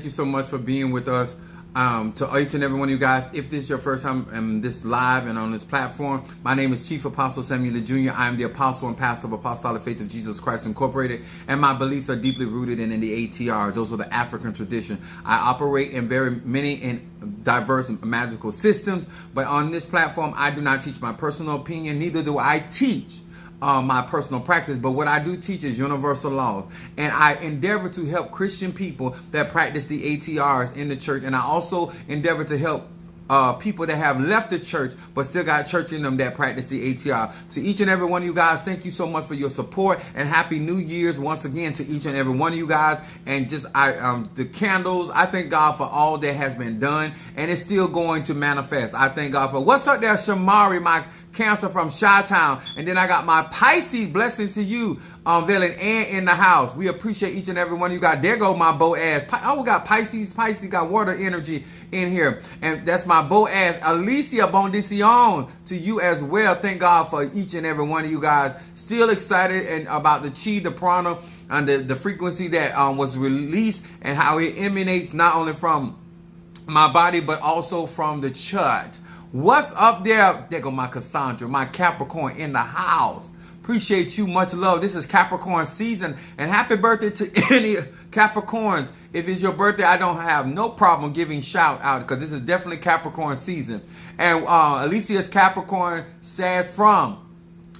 you so much for being with us. To each and every one of you guys, if this is your first time in this live and on this platform, my name is Chief Apostle Samuel Jr. I am the apostle and pastor of Apostolic Faith of Jesus Christ Incorporated, and my beliefs are deeply rooted in the ATRs. Those are the African tradition. I operate in very many and diverse magical systems, but on this platform, I do not teach my personal opinion, neither do I teach my personal practice, but what I do teach is universal laws, and I endeavor to help Christian people that practice the ATRs in the church, and I also endeavor to help people that have left the church but still got church in them that practice the ATR. To each and every one of you guys, thank you so much for your support, and happy New Year's once again to each and every one of you guys. And just the candles, I thank God for all that has been done, and it's still going to manifest. I thank God for what's up there, Shamari, my Cancer from Chi-Town. And then I got my Pisces, blessings to you, Villain, and in the house. We appreciate each and every one of you guys. There go my Boaz. Oh, we got Pisces. Pisces got water energy in here. And that's my Boaz. Alicia Bondicion to you as well. Thank God for each and every one of you guys. Still excited and about the Chi, the prana, and the frequency that was released and how it emanates not only from my body but also from the church. What's up there? There go my Cassandra, my Capricorn in the house. Appreciate you. Much love. This is Capricorn season. And happy birthday to any Capricorns. If it's your birthday, I don't have no problem giving shout out because this is definitely Capricorn season. And Alicia's Capricorn said from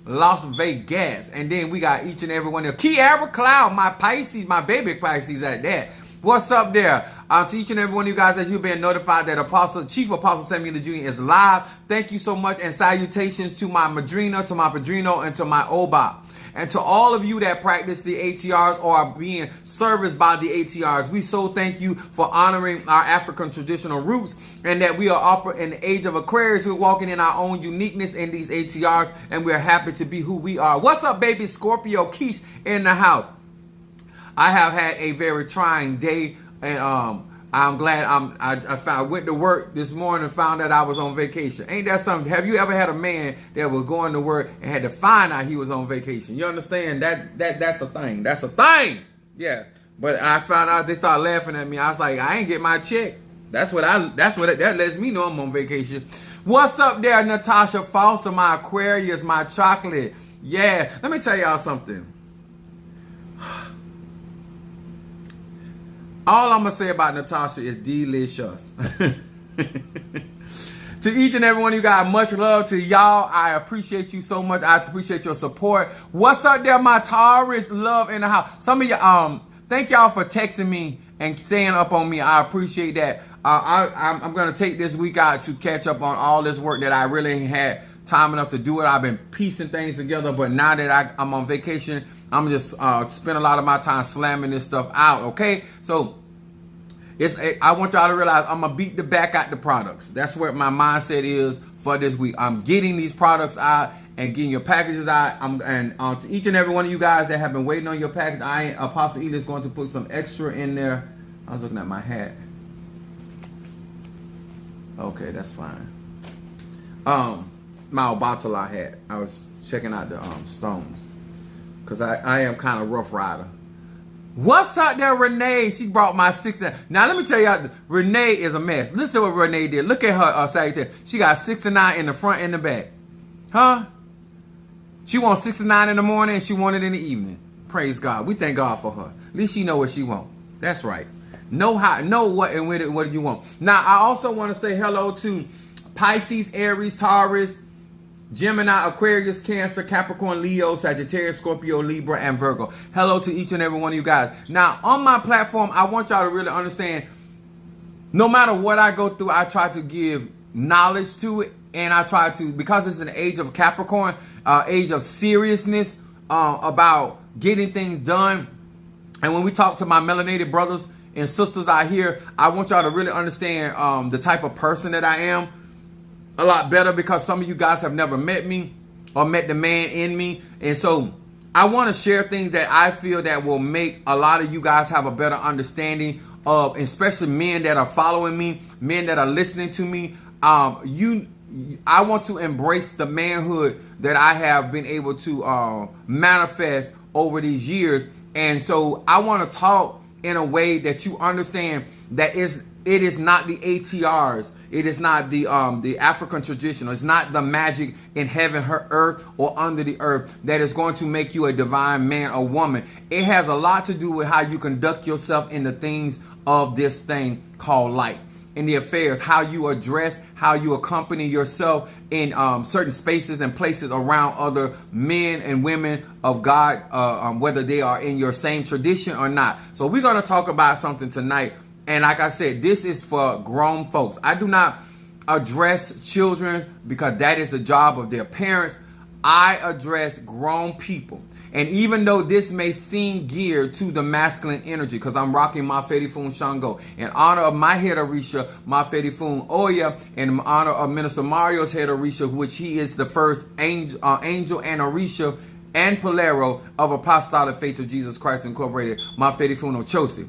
Las Vegas. And then we got each and every one of Kiara Cloud, my Pisces, my baby Pisces at that. What's up there? To each and every one of you guys that you've been notified that Chief Apostle Samuel Jr. is live. Thank you so much, and salutations to my Madrina, to my Padrino, and to my Oba. And to all of you that practice the ATRs or are being serviced by the ATRs, we so thank you for honoring our African traditional roots, and that we are in the age of Aquarius. We're walking in our own uniqueness in these ATRs, and we're happy to be who we are. What's up, baby Scorpio Keish in the house? I have had a very trying day, and I'm glad I went to work this morning and found out I was on vacation. Ain't that something? Have you ever had a man that was going to work and had to find out he was on vacation? You understand? That's a thing. That's a thing. Yeah. But I found out they started laughing at me. I was like, I ain't get my check. That lets me know I'm on vacation. What's up there, Natasha Foster, my Aquarius, my chocolate? Yeah. Let me tell y'all something. All I'm going to say about Natasha is delicious. To each and every one of you guys, much love to y'all. I appreciate you so much. I appreciate your support. What's up there, my Taurus love in the house? Some of you, thank y'all for texting me and staying up on me. I appreciate that. I'm going to take this week out to catch up on all this work that I really ain't had time enough to do it. I've been piecing things together, but now that I'm on vacation, I'm just spend a lot of my time slamming this stuff out. Okay, so I want y'all to realize I'm gonna beat the back out the products. That's what my mindset is for this week. I'm getting these products out and getting your packages out. To each and every one of you guys that have been waiting on your package, Apostle Ely is going to put some extra in there. I was looking at my hat. Okay, that's fine. My Obatala hat. I was checking out the stones, because I am kind of rough rider. What's up there, Renee? She brought my 69. Now, let me tell y'all, Renee is a mess. Listen to what Renee did. Look at her Sagittarius. She got 69 in the front and the back. Huh? She wants 69 in the morning and she wants it in the evening. Praise God. We thank God for her. At least she know what she wants. That's right. Know what and what you want. Now, I also want to say hello to Pisces, Aries, Taurus, Gemini, Aquarius, Cancer, Capricorn, Leo, Sagittarius, Scorpio, Libra, and Virgo. Hello to each and every one of you guys. Now, on my platform, I want y'all to really understand, no matter what I go through, I try to give knowledge to it. And I try to, because it's an age of Capricorn, age of seriousness about getting things done. And when we talk to my melanated brothers and sisters out here, I want y'all to really understand the type of person that I am a lot better, because some of you guys have never met me or met the man in me. And so I want to share things that I feel that will make a lot of you guys have a better understanding of, especially men that are following me, men that are listening to me. I want to embrace the manhood that I have been able to manifest over these years. And so I want to talk in a way that you understand that it is not the ATRs. It is not the African tradition. It's not the magic in heaven, earth, or under the earth that is going to make you a divine man or woman. It has a lot to do with how you conduct yourself in the things of this thing called life, in the affairs, how you address, how you accompany yourself in certain spaces and places around other men and women of God, whether they are in your same tradition or not. So we're going to talk about something tonight. And like I said, this is for grown folks. I do not address children because that is the job of their parents. I address grown people. And even though this may seem geared to the masculine energy, because I'm rocking Mafedi Fun Shango, in honor of my head Orisha, Mafedi Fun Oya, in honor of Minister Mario's head Orisha, which he is the first angel and Orisha and Polero of Apostolic Faith of Jesus Christ Incorporated, Mafedi Fun Ochosi.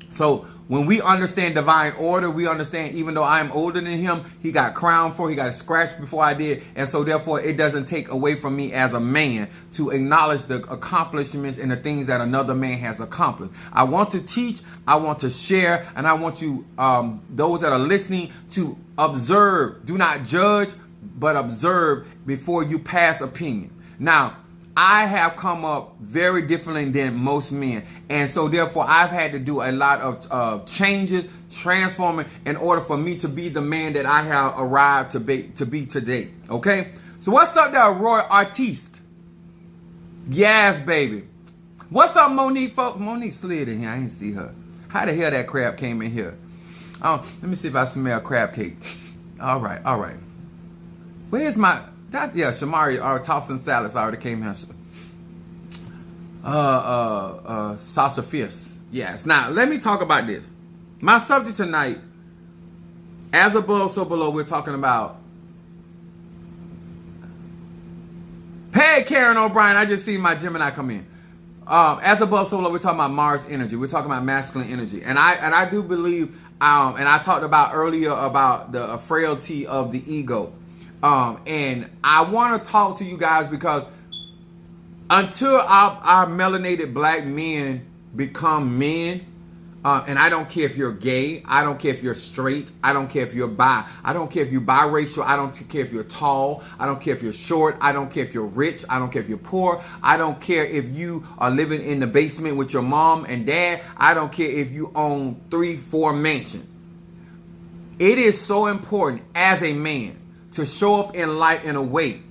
So when we understand divine order, we understand even though I am older than him, he got crowned for, he got scratched before I did. And so therefore it doesn't take away from me as a man to acknowledge the accomplishments and the things that another man has accomplished. I want to teach, I want to share, and I want you, those that are listening, to observe. Do not judge, but observe before you pass opinion. Now, I have come up very differently than most men. And so therefore I've had to do a lot of changes, transforming in order for me to be the man that I have arrived to be today. Okay? So what's up there, Roy Artiste? Yes, baby. What's up, Monique? Monique slid in here. I didn't see her. How the hell that crab came in here? Let me see if I smell crab cake. All right, all right. Where's my... Shamari, tossing salads already came here. Salsa fierce. Yes. Now, let me talk about this. My subject tonight, as above, so below, we're talking about... Hey, Karen O'Brien, I just seen my Gemini come in. As above, so below, we're talking about Mars energy. We're talking about masculine energy. And I do believe, and I talked about earlier about the frailty of the ego. And I want to talk to you guys because until our melanated black men become men, and I don't care if you're gay, I don't care if you're straight, I don't care if you're bi, I don't care if you're biracial, I don't care if you're tall, I don't care if you're short, I don't care if you're rich, I don't care if you're poor, I don't care if you are living in the basement with your mom and dad, I don't care if you own 3-4 mansions. It is so important as a man to show up in life in a way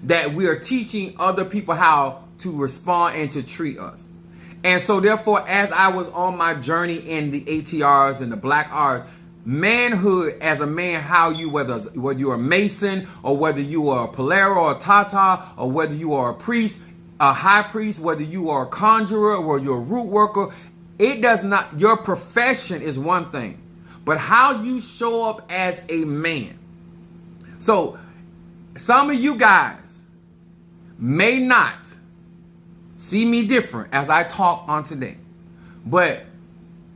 that we are teaching other people how to respond and to treat us. And so therefore, as I was on my journey in the ATRs and the black arts, manhood as a man, how you, whether you're a Mason or whether you are a Polero or a Tata or whether you are a priest, a high priest, whether you are a conjurer or you're a root worker, it does not, your profession is one thing, but how you show up as a man. So, some of you guys may not see me different as I talk on today. But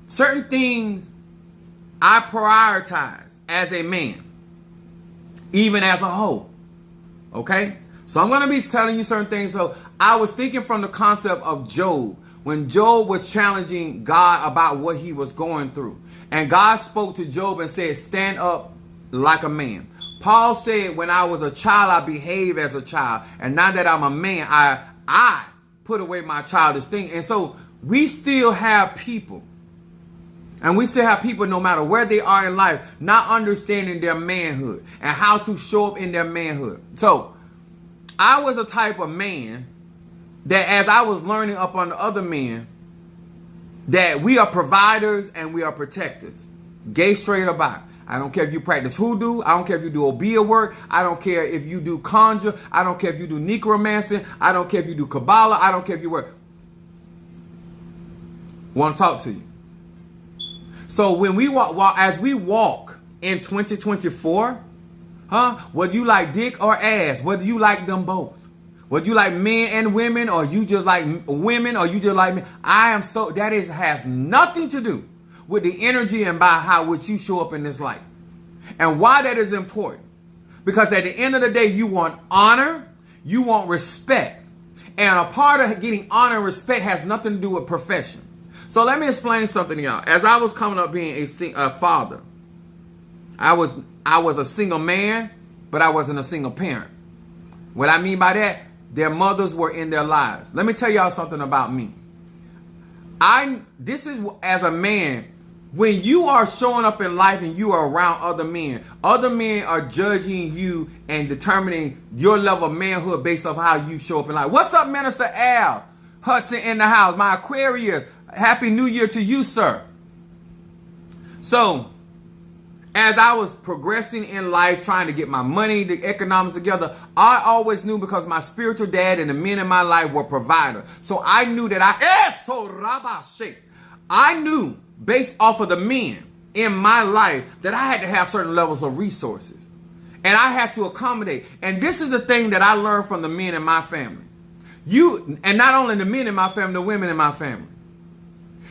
certain things I prioritize as a man, even as a whole. Okay? So I'm going to be telling you certain things. So I was thinking from the concept of Job, when Job was challenging God about what he was going through. And God spoke to Job and said, stand up like a man. Paul said, when I was a child, I behaved as a child. And now that I'm a man, I put away my childish thing. And so we still have people. And we still have people, no matter where they are in life, not understanding their manhood and how to show up in their manhood. So I was a type of man that as I was learning up on the other men, that we are providers and we are protectors. Gay, straight, or bi. I don't care if you practice hoodoo. I don't care if you do Obeah work. I don't care if you do conjure. I don't care if you do necromancy. I don't care if you do Kabbalah. I don't care if you work. Want to talk to you. So when we as we walk in 2024, whether you like dick or ass, whether you like them both, whether you like men and women, or you just like women, or you just like men, has nothing to do with the energy and by how which you show up in this life. And why that is important. Because at the end of the day, you want honor, you want respect. And a part of getting honor and respect has nothing to do with profession. So let me explain something to y'all. As I was coming up being a father, I was a single man, but I wasn't a single parent. What I mean by that, their mothers were in their lives. Let me tell y'all something about me. This is as a man, when you are showing up in life and you are around other men are judging you and determining your level of manhood based off how you show up in life. What's up, Minister Al Hudson in the house? My Aquarius. Happy New Year to you, sir. So, as I was progressing in life, trying to get my money, the economics together, I always knew, because my spiritual dad and the men in my life were providers. So I knew that I knew based off of the men in my life that I had to have certain levels of resources. And I had to accommodate. And this is the thing that I learned from the men in my family. And not only the men in my family, the women in my family.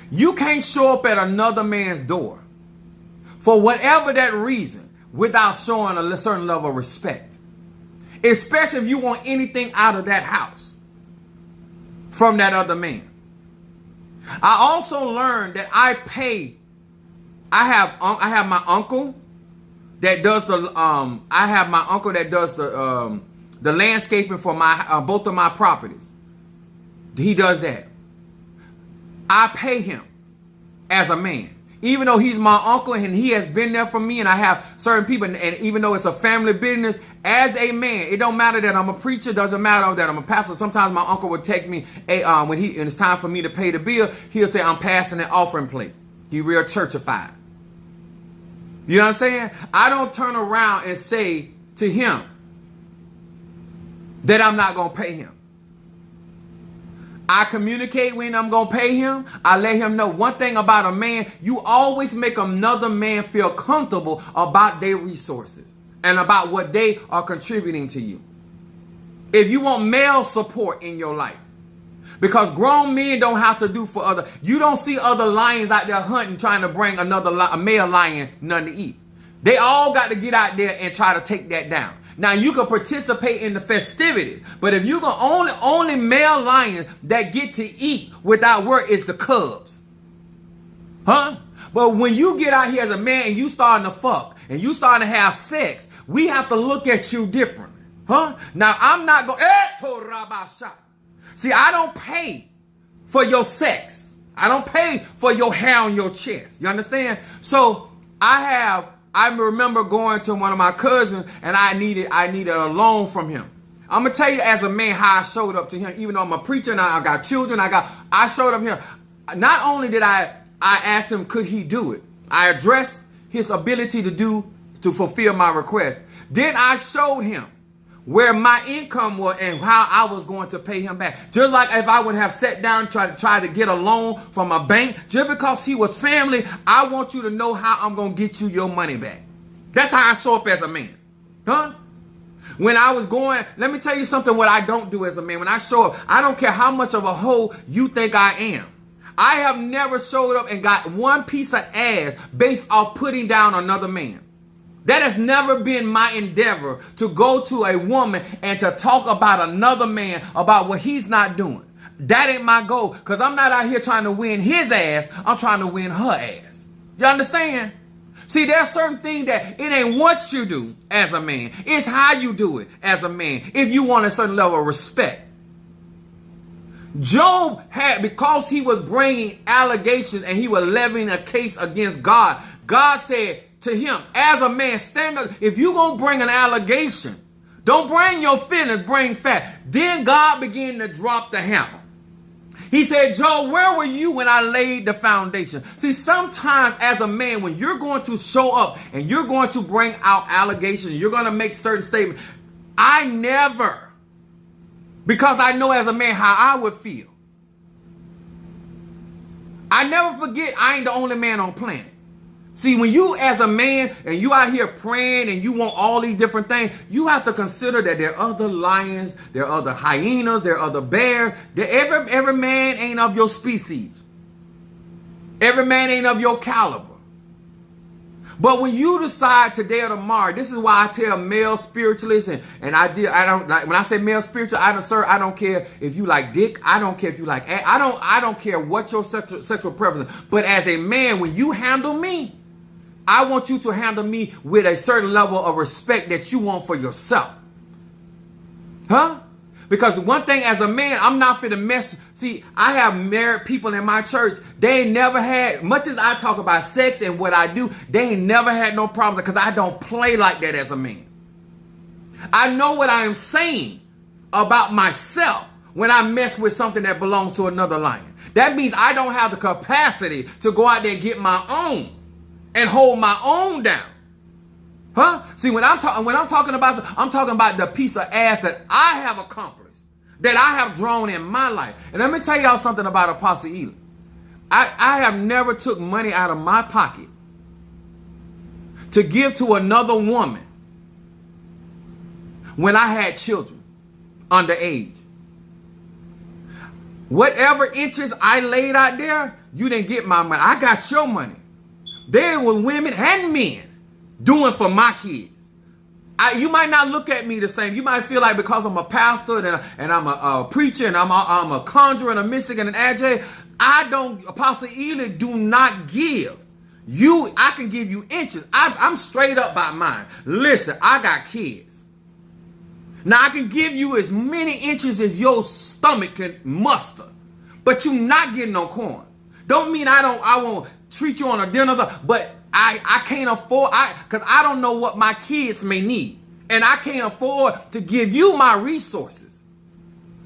You can't show up at another man's door for whatever that reason without showing a certain level of respect. Especially if you want anything out of that house from that other man. I also learned that I have my uncle that does the landscaping for my both of my properties. He does that. I pay him as a man. Even though he's my uncle and he has been there for me, and I have certain people, and even though it's a family business, as a man, it don't matter that I'm a preacher, doesn't matter that I'm a pastor. Sometimes my uncle would text me, when it's time for me to pay the bill, he'll say, I'm passing an offering plate. He real churchified. You know what I'm saying? I don't turn around and say to him that I'm not going to pay him. I communicate when I'm going to pay him. I let him know. One thing about a man, you always make another man feel comfortable about their resources and about what they are contributing to you. If you want male support in your life, because grown men don't have to do for other. You don't see other lions out there hunting, trying to bring a male lion nothing to eat. They all got to get out there and try to take that down. Now, you can participate in the festivities, but if you're going only male lions that get to eat without work is the cubs. Huh? But when you get out here as a man and you starting to fuck and you starting to have sex, we have to look at you differently. Huh? Now, I'm not going to... See, I don't pay for your sex. I don't pay for your hair on your chest. You understand? So, I remember going to one of my cousins and I needed a loan from him. I'm going to tell you as a man how I showed up to him. Even though I'm a preacher and I got children, I showed up here. Not only did I asked him, could he do it? I addressed his ability to fulfill my request. Then I showed him where my income was and how I was going to pay him back. Just like if I would have sat down and tried to get a loan from a bank, just because he was family, I want you to know how I'm going to get you your money back. That's how I show up as a man. Huh? When I was going, let me tell you something what I don't do as a man. When I show up, I don't care how much of a hoe you think I am. I have never showed up and got one piece of ass based off putting down another man. That has never been my endeavor, to go to a woman and to talk about another man about what he's not doing. That ain't my goal, because I'm not out here trying to win his ass. I'm trying to win her ass. You understand? See, there are certain things that it ain't what you do as a man. It's how you do it as a man if you want a certain level of respect. Job had, because he was bringing allegations and he was levying a case against God, God said to him, as a man, stand up. If you're going to bring an allegation, don't bring your feelings, bring fact. Then God began to drop the hammer. He said, Job, where were you when I laid the foundation? See, sometimes as a man, when you're going to show up and you're going to bring out allegations, you're going to make certain statements. I never, because I know as a man how I would feel. I never forget I ain't the only man on planet. See, when you as a man and you out here praying and you want all these different things, you have to consider that there are other lions, there are other hyenas, there are other bears. Every man ain't of your species. Every man ain't of your caliber. But when you decide today or tomorrow, this is why I tell male spiritualists I don't like when I say male spiritual, I don't care if you like dick, I don't care if you like I don't care what your sexual preference is. But as a man, when you handle me, I want you to handle me with a certain level of respect that you want for yourself. Huh? Because one thing as a man, I'm not finna mess. See, I have married people in my church. They ain't never had, much as I talk about sex and what I do, they ain't never had no problems because I don't play like that as a man. I know what I am saying about myself when I mess with something that belongs to another lion. That means I don't have the capacity to go out there and get my own and hold my own down. Huh? See, when I'm talking about the piece of ass that I have accomplished, that I have drawn in my life. And let me tell y'all something about Apostle Ely. I have never took money out of my pocket to give to another woman when I had children underage. Whatever interest I laid out there, you didn't get my money. I got your money. There were women and men doing for my kids. You might not look at me the same. You might feel like because I'm a pastor and I'm a preacher and I'm a conjurer and a mystic and an AJ, Apostle Ely do not give. I can give you inches. I'm straight up by mine. Listen, I got kids. Now I can give you as many inches as your stomach can muster, but you not getting no corn. Don't mean I won't treat you on a dinner, but I can't afford, because I don't know what my kids may need. And I can't afford to give you my resources.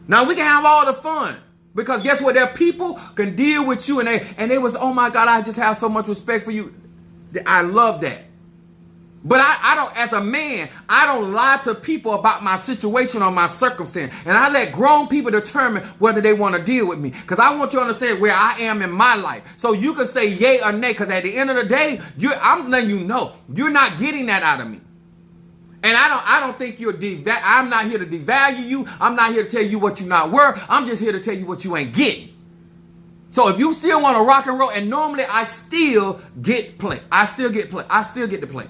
Now we can have all the fun. Because guess what? There are people can deal with you and they was, oh my God, I just have so much respect for you. I love that. But I don't, as a man, I don't lie to people about my situation or my circumstance. And I let grown people determine whether they want to deal with me. Because I want you to understand where I am in my life. So you can say yay or nay. Because at the end of the day, I'm letting you know, you're not getting that out of me. And I don't think I'm not here to devalue you. I'm not here to tell you what you're not worth. I'm just here to tell you what you ain't getting. So if you still want to rock and roll, and normally I still get play. I still get to play.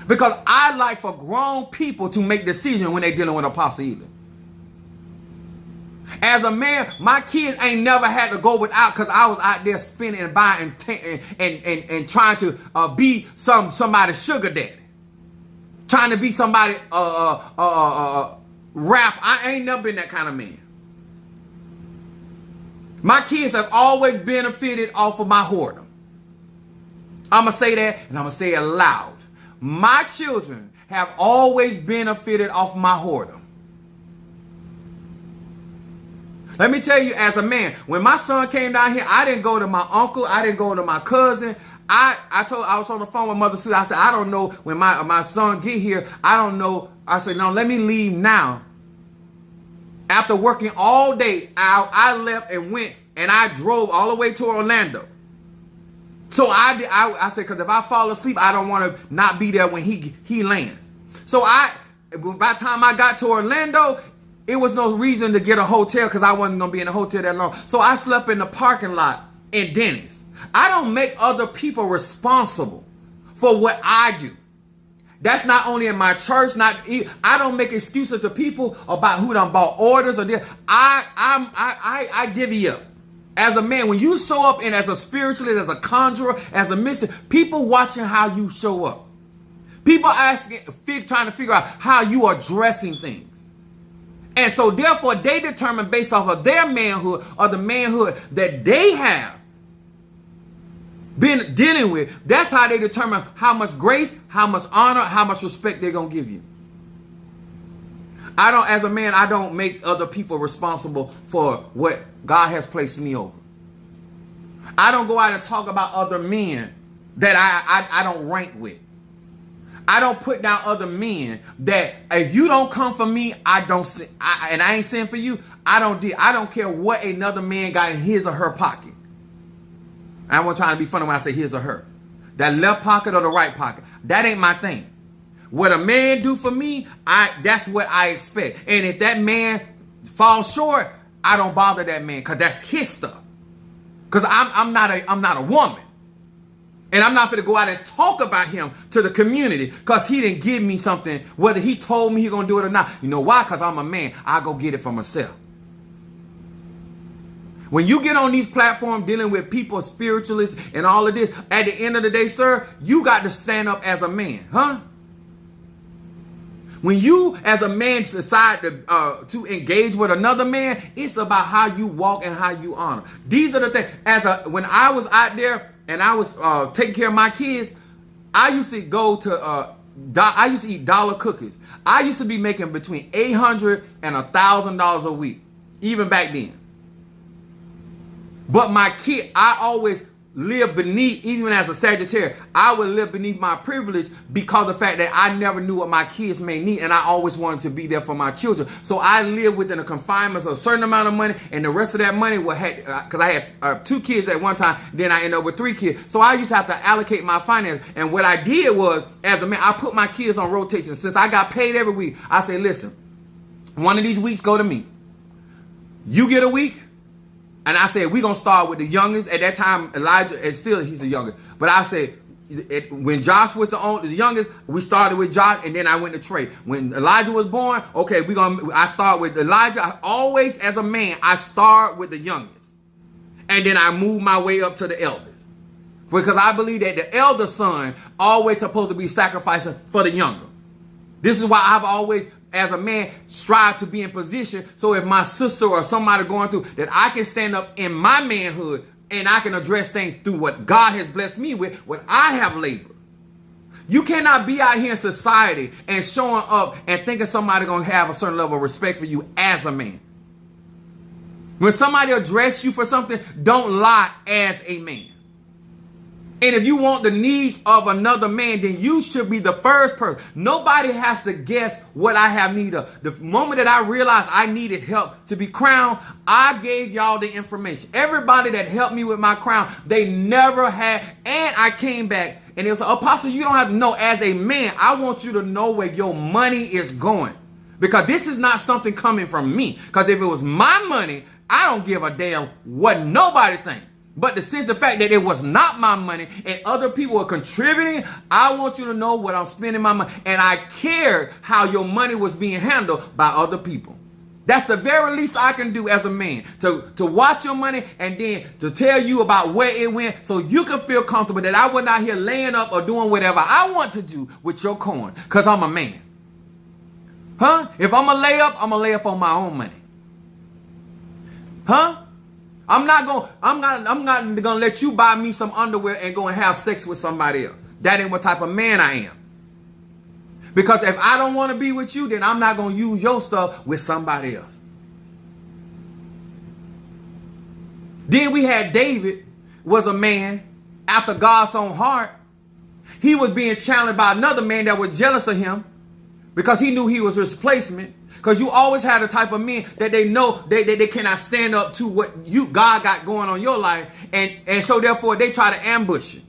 Because I like for grown people to make decisions when they're dealing with Apostle Ely. As a man, my kids ain't never had to go without because I was out there spending and buying and trying to be somebody's sugar daddy. Trying to be somebody rap. I ain't never been that kind of man. My kids have always benefited off of my whoredom. I'm going to say that and I'm going to say it loud. My children have always benefited off my whoredom. Let me tell you, as a man, when my son came down here, I didn't go to my uncle. I didn't go to my cousin. I was on the phone with Mother Sue. I said, I don't know when my son get here. I don't know. I said, no, let me leave now. After working all day, I left and went and I drove all the way to Orlando. So I said, because if I fall asleep, I don't want to not be there when he lands. So by the time I got to Orlando, it was no reason to get a hotel because I wasn't going to be in a hotel that long. So I slept in the parking lot in Denny's. I don't make other people responsible for what I do. That's not only in my church. I don't make excuses to people about who done bought orders or this. I divvy up. As a man, when you show up and as a spiritualist, as a conjurer, as a mystic, people watching how you show up. People trying to figure out how you are dressing things. And so therefore they determine based off of their manhood or the manhood that they have been dealing with. That's how they determine how much grace, how much honor, how much respect they're going to give you. As a man, I don't make other people responsible for what God has placed me over. I don't go out and talk about other men that I don't rank with. I don't put down other men that if you don't come for me, I don't sin. And I ain't sin for you. I don't care what another man got in his or her pocket. I wasn't trying to be funny when I say his or her. That left pocket or the right pocket. That ain't my thing. What a man do for me, that's what I expect. And if that man falls short, I don't bother that man because that's his stuff. Because I'm not a woman. And I'm not going to go out and talk about him to the community because he didn't give me something, whether he told me he's going to do it or not. You know why? Because I'm a man. I go get it for myself. When you get on these platforms dealing with people, spiritualists and all of this, at the end of the day, sir, you got to stand up as a man, huh? When you as a man decide to engage with another man, it's about how you walk and how you honor. These are the things. When I was out there and I was taking care of my kids, I used to go to I used to eat dollar cookies. I used to be making between $800 and $1,000 a week, even back then. But my kid, I always lived beneath, even as a Sagittarius, I would live beneath my privilege because of the fact that I never knew what my kids may need, and I always wanted to be there for my children. So I lived within the confinements of a certain amount of money, and the rest of that money was because I had 2 kids at one time, then I ended up with 3 kids. So I used to have to allocate my finances, and what I did was, as a man, I put my kids on rotation. Since I got paid every week, I said, listen, one of these weeks go to me. You get a week. And I said, we're going to start with the youngest. At that time, Elijah, and still he's the youngest. But I said, when Josh was the youngest, we started with Josh, and then I went to Trey. When Elijah was born, okay, I start with Elijah. I always, as a man, I start with the youngest. And then I move my way up to the eldest. Because I believe that the elder son always supposed to be sacrificing for the younger. This is why I've always, as a man, strive to be in position so if my sister or somebody going through, that I can stand up in my manhood and I can address things through what God has blessed me with, what I have labored. You cannot be out here in society and showing up and thinking somebody going to have a certain level of respect for you as a man. When somebody address you for something, don't lie as a man. And if you want the needs of another man, then you should be the first person. Nobody has to guess what I have need of. The moment that I realized I needed help to be crowned, I gave y'all the information. Everybody that helped me with my crown, they never had. And I came back and it was, Apostle, you don't have to know. As a man, I want you to know where your money is going. Because this is not something coming from me. Because if it was my money, I don't give a damn what nobody thinks. But the sense of fact that it was not my money and other people were contributing, I want you to know what I'm spending my money. And I cared how your money was being handled by other people. That's the very least I can do as a man. To watch your money and then to tell you about where it went so you can feel comfortable that I was not here laying up or doing whatever I want to do with your coin because I'm a man. Huh? If I'm going to lay up, I'm going to lay up on my own money. Huh? I'm not gonna let you buy me some underwear and go and have sex with somebody else. That ain't what type of man I am. Because if I don't want to be with you, then I'm not gonna use your stuff with somebody else. Then we had David, was a man after God's own heart. He was being challenged by another man that was jealous of him because he knew he was his replacement. Because you always have the type of men that they know they cannot stand up to what God got going on your life. And so therefore they try to ambush you.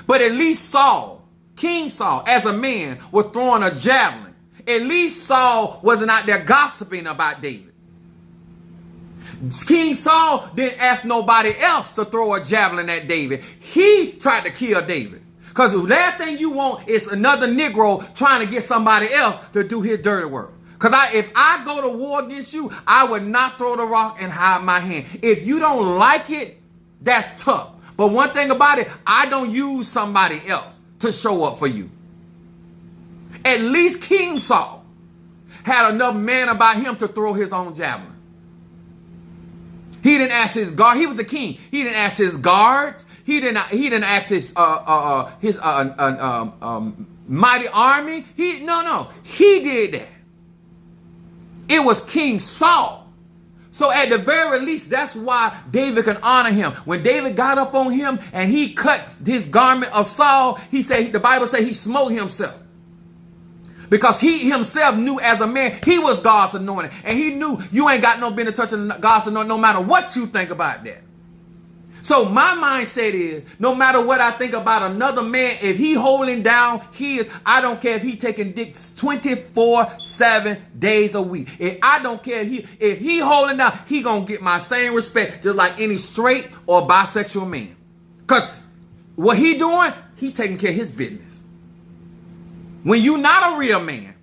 But at least Saul, King Saul, as a man, was throwing a javelin. At least Saul wasn't out there gossiping about David. King Saul didn't ask nobody else to throw a javelin at David. He tried to kill David. Because the last thing you want is another Negro trying to get somebody else to do his dirty work. Because if I go to war against you, I would not throw the rock and hide my hand. If you don't like it, that's tough. But one thing about it, I don't use somebody else to show up for you. At least King Saul had enough man about him to throw his own javelin. He didn't ask his guard. He was the king. He didn't ask his guards. He didn't ask his mighty army. No. He did that. It was King Saul. So at the very least, that's why David can honor him. When David got up on him and he cut his garment of Saul, he said, the Bible says he smote himself. Because he himself knew as a man, he was God's anointed. And he knew you ain't got no business touching God's anointed no matter what you think about that. So my mindset is, no matter what I think about another man, if he holding down his, I don't care if he taking dicks 24/7 days a week. I don't care if he holding down, he gonna get my same respect just like any straight or bisexual man. Because what he doing, he taking care of his business. When you not a real man,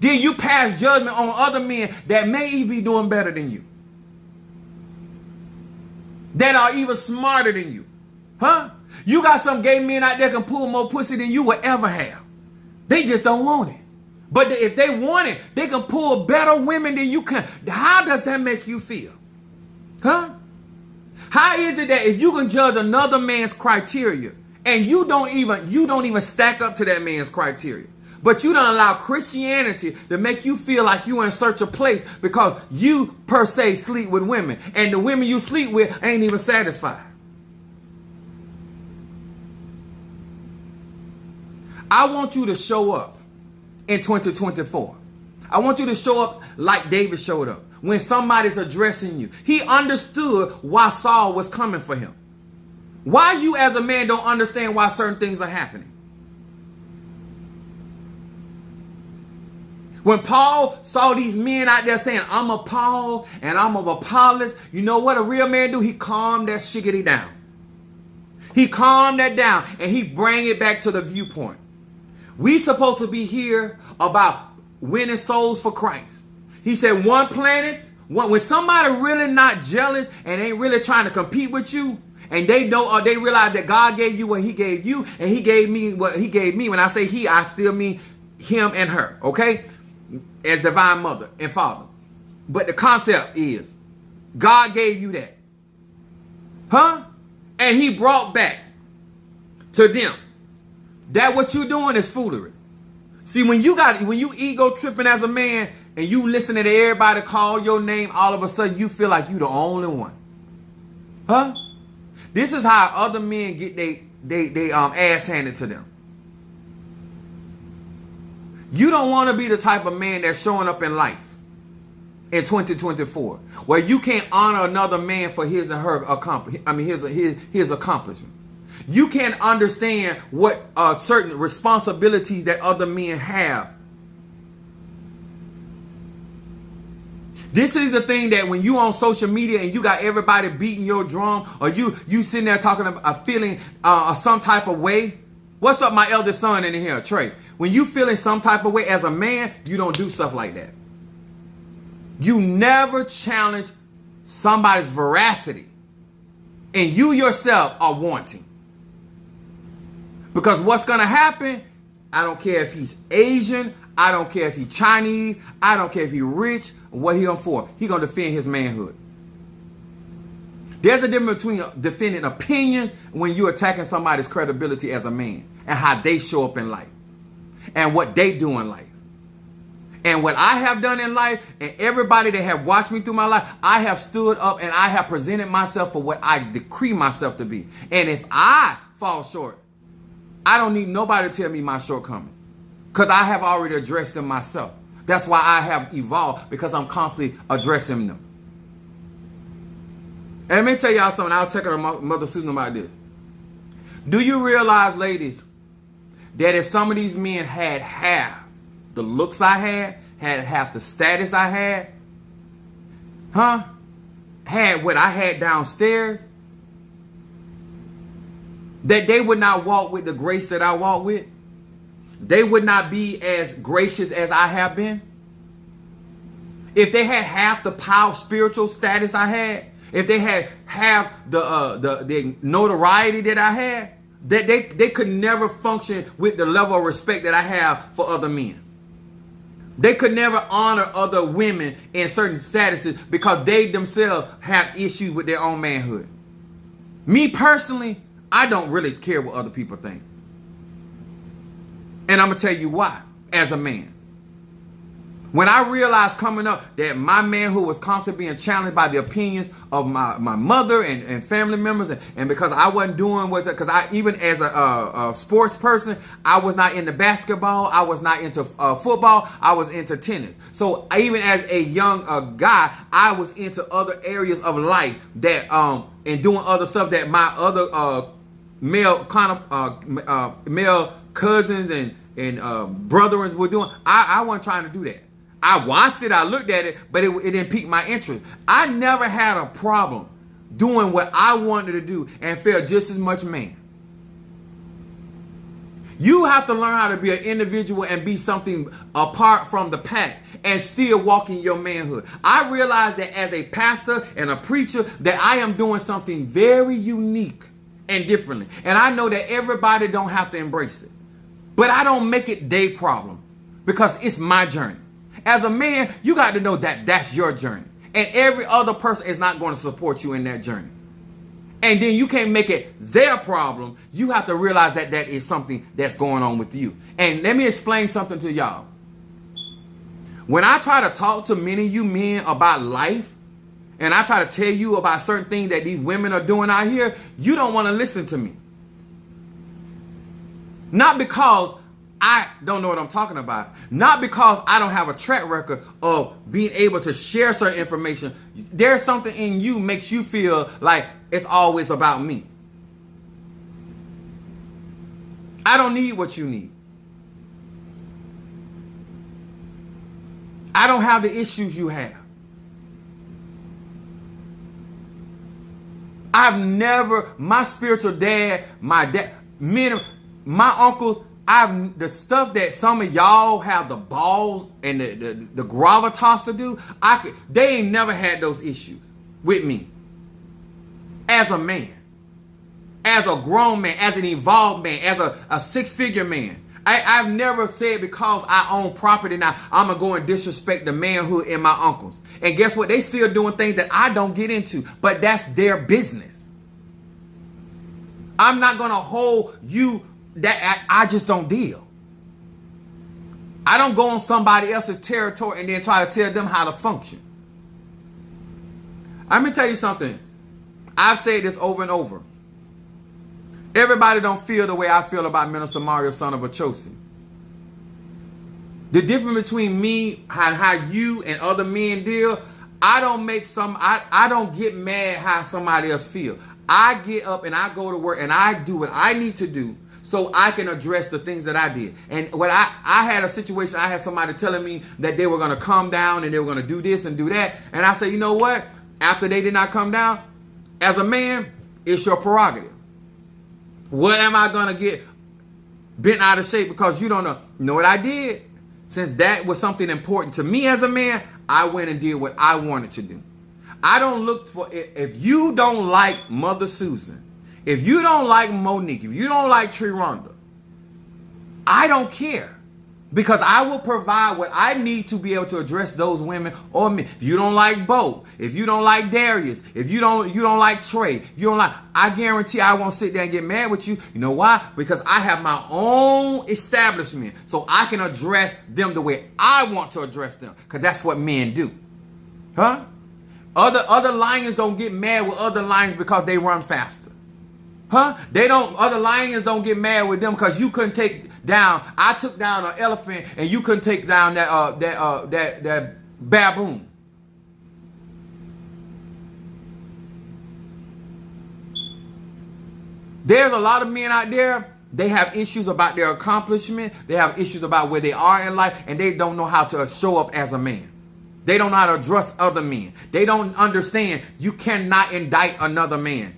then you pass judgment on other men that may even be doing better than you, that are even smarter than you. Huh? You got some gay men out there can pull more pussy than you will ever have. They just don't want it. But if they want it, they can pull better women than you can. How does that make you feel? Huh? How is it that if you can judge another man's criteria and you don't even stack up to that man's criteria, but you don't allow Christianity to make you feel like you in search of place because you per se sleep with women and the women you sleep with ain't even satisfied? I want you to show up in 2024. I want you to show up like David showed up. When somebody's addressing you, he understood why Saul was coming for him. Why you as a man don't understand why certain things are happening? When Paul saw these men out there saying, I'm of Paul and I'm of Apollos, you know what a real man do? He calmed that shiggity down. He calmed that down and he bring it back to the viewpoint. We supposed to be here about winning souls for Christ. He said one planet, when somebody really not jealous and ain't really trying to compete with you, and they know or they realize that God gave you what he gave you, and he gave me what he gave me. When I say he, I still mean him and her, okay? As divine mother and father. But the concept is, God gave you that. Huh? And he brought back to them that what you doing is foolery. See, when you ego tripping as a man and you listening to everybody call your name, all of a sudden you feel like you the only one. Huh? This is how other men get they ass handed to them. You don't want to be the type of man that's showing up in life in 2024 where you can't honor another man for his and her his accomplishment. You can't understand what certain responsibilities that other men have. This is the thing that when you on social media and you got everybody beating your drum, or you sitting there talking about feeling some type of way. What's up, my eldest son in here, Trey? When you feeling some type of way as a man, you don't do stuff like that. You never challenge somebody's veracity, and you yourself are wanting. Because what's going to happen, I don't care if he's Asian, I don't care if he's Chinese, I don't care if he's rich, what he on for. He going to defend his manhood. There's a difference between defending opinions when you're attacking somebody's credibility as a man and how they show up in life and what they do in life. And what I have done in life, and everybody that have watched me through my life, I have stood up and I have presented myself for what I decree myself to be. And if I fall short, I don't need nobody to tell me my shortcomings, because I have already addressed them myself. That's why I have evolved, because I'm constantly addressing them. And let me tell y'all something. I was talking to Mother Susan about this. Do you realize, ladies, that if some of these men had half the looks I had half the status I had, had what I had downstairs, that they would not walk with the grace that I walk with? They would not be as gracious as I have been? If they had half the power, spiritual status I had, if they had half the notoriety that I had, that they could never function with the level of respect that I have for other men. They could never honor other women in certain statuses because they themselves have issues with their own manhood. Me personally, I don't really care what other people think. And I'm going to tell you why, as a man. When I realized coming up that my manhood was constantly being challenged by the opinions of my mother and family members, and because I wasn't doing what, because I, even as a sports person, I was not into basketball, I was not into football, I was into tennis. So even as a young guy, I was into other areas of life that and doing other stuff that my other male cousins and brethren were doing. I wasn't trying to do that. I watched it, I looked at it, but it didn't pique my interest. I never had a problem doing what I wanted to do and felt just as much man. You have to learn how to be an individual and be something apart from the pack and still walk in your manhood. I realize that as a pastor and a preacher that I am doing something very unique and differently. And I know that everybody don't have to embrace it. But I don't make it their problem because it's my journey. As a man, you got to know that that's your journey. And every other person is not going to support you in that journey. And then you can't make it their problem. You have to realize that that is something that's going on with you. And let me explain something to y'all. When I try to talk to many of you men about life, and I try to tell you about certain things that these women are doing out here, you don't want to listen to me. Not because I don't know what I'm talking about. Not because I don't have a track record of being able to share certain information. There's something in you makes you feel like it's always about me. I don't need what you need. I don't have the issues you have. I've never, my spiritual dad, my dad, my uncles, the stuff that some of y'all have the balls and the gravitas to do, they ain't never had those issues with me. As a man, as a grown man, as an evolved man, as a six-figure man. I've never said because I own property now, I'm going to go and disrespect the manhood in my uncles. And guess what? They still doing things that I don't get into, but that's their business. I'm not going to hold you that I just don't deal. I don't go on somebody else's territory and then try to tell them how to function. Let me tell you something. I've said this over and over. Everybody don't feel the way I feel about Minister Mario, son of Achosi. The difference between me and how you and other men deal, I don't get mad how somebody else feel. I get up and I go to work and I do what I need to do so I can address the things that I did. And when I had a situation, I had somebody telling me that they were going to come down and they were going to do this and do that. And I said, you know what? After they did not come down, as a man, it's your prerogative. What am I going to get bent out of shape because you don't know? You know what I did? Since that was something important to me as a man, I went and did what I wanted to do. I don't look for, if you don't like Mother Susan, if you don't like Monique, if you don't like Triranda, I don't care. Because I will provide what I need to be able to address those women or men. If you don't like Bo, if you don't like Darius, if you don't like Trey, I guarantee I won't sit there and get mad with you. You know why? Because I have my own establishment. So I can address them the way I want to address them. Because that's what men do. Huh? Other lions don't get mad with other lions because they run faster. Huh? Other lions don't get mad with them because you couldn't take down. I took down an elephant and you couldn't take down that baboon. There's a lot of men out there, they have issues about their accomplishment. They have issues about where they are in life, and they don't know how to show up as a man. They don't know how to address other men. They don't understand you cannot indict another man.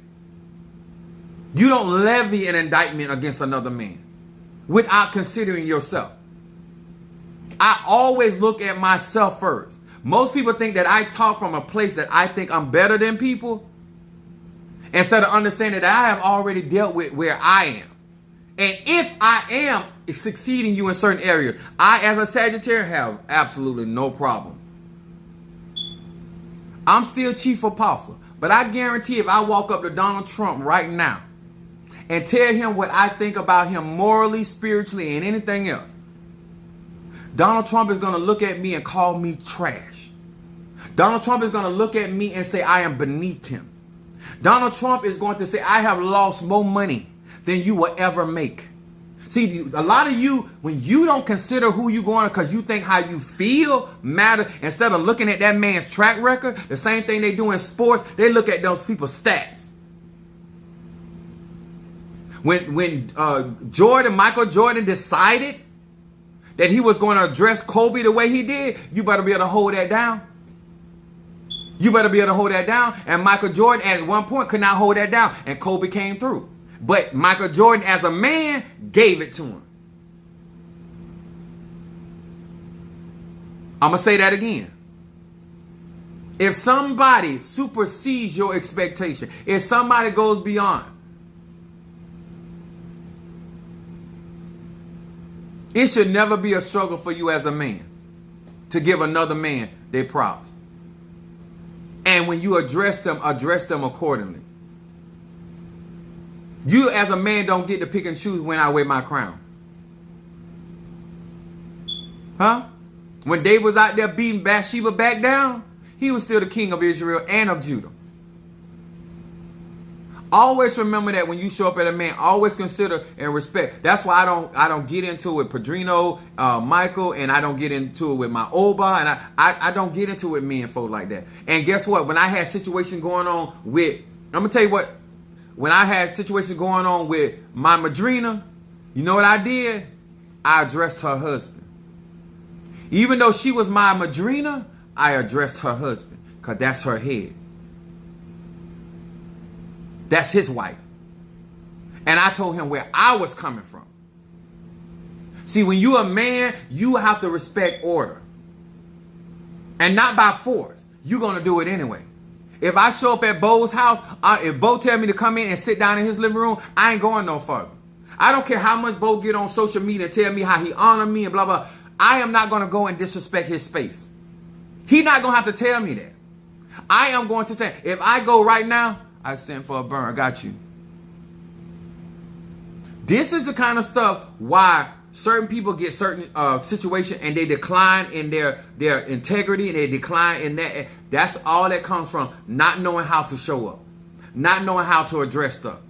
You don't levy an indictment against another man without considering yourself. I always look at myself first. Most people think that I talk from a place that I think I'm better than people, instead of understanding that I have already dealt with where I am. And if I am succeeding you in certain areas, I, as a Sagittarius, have absolutely no problem. I'm still chief apostle, but I guarantee if I walk up to Donald Trump right now and tell him what I think about him morally, spiritually, and anything else, Donald Trump is going to look at me and call me trash. Donald Trump is going to look at me and say I am beneath him. Donald Trump is going to say I have lost more money than you will ever make. See, a lot of you, when you don't consider who you going because you think how you feel matter, instead of looking at that man's track record, the same thing they do in sports, they look at those people's stats. When Michael Jordan decided that he was going to address Kobe the way he did, you better be able to hold that down. You better be able to hold that down. And Michael Jordan at one point could not hold that down. And Kobe came through. But Michael Jordan as a man gave it to him. I'm going to say that again. If somebody supersedes your expectation, if somebody goes beyond, it should never be a struggle for you as a man to give another man their props. And when you address them accordingly. You as a man don't get to pick and choose when I wear my crown. Huh? When David was out there beating Bathsheba back down, he was still the king of Israel and of Judah. Always remember that when you show up at a man, always consider and respect. That's why I don't get into it with Padrino, Michael, and I don't get into it with my Oba, and I don't get into it with men folk like that. And guess what? When I had situation going on with, I'm gonna tell you what, when I had situation going on with my Madrina, you know what I did? I addressed her husband. Even though she was my Madrina, I addressed her husband because that's her head. That's his wife. And I told him where I was coming from. See, when you're a man, you have to respect order. And not by force. You're going to do it anyway. If I show up at Bo's house, if Bo tell me to come in and sit down in his living room, I ain't going no further. I don't care how much Bo get on social media and tell me how he honor me and blah, blah. I am not going to go and disrespect his space. He's not going to have to tell me that. I am going to say, if I go right now, I sent for a burn. I got you. This is the kind of stuff why certain people get certain situation and they decline in their integrity and they decline in that. That's all that comes from not knowing how to show up, not knowing how to address stuff.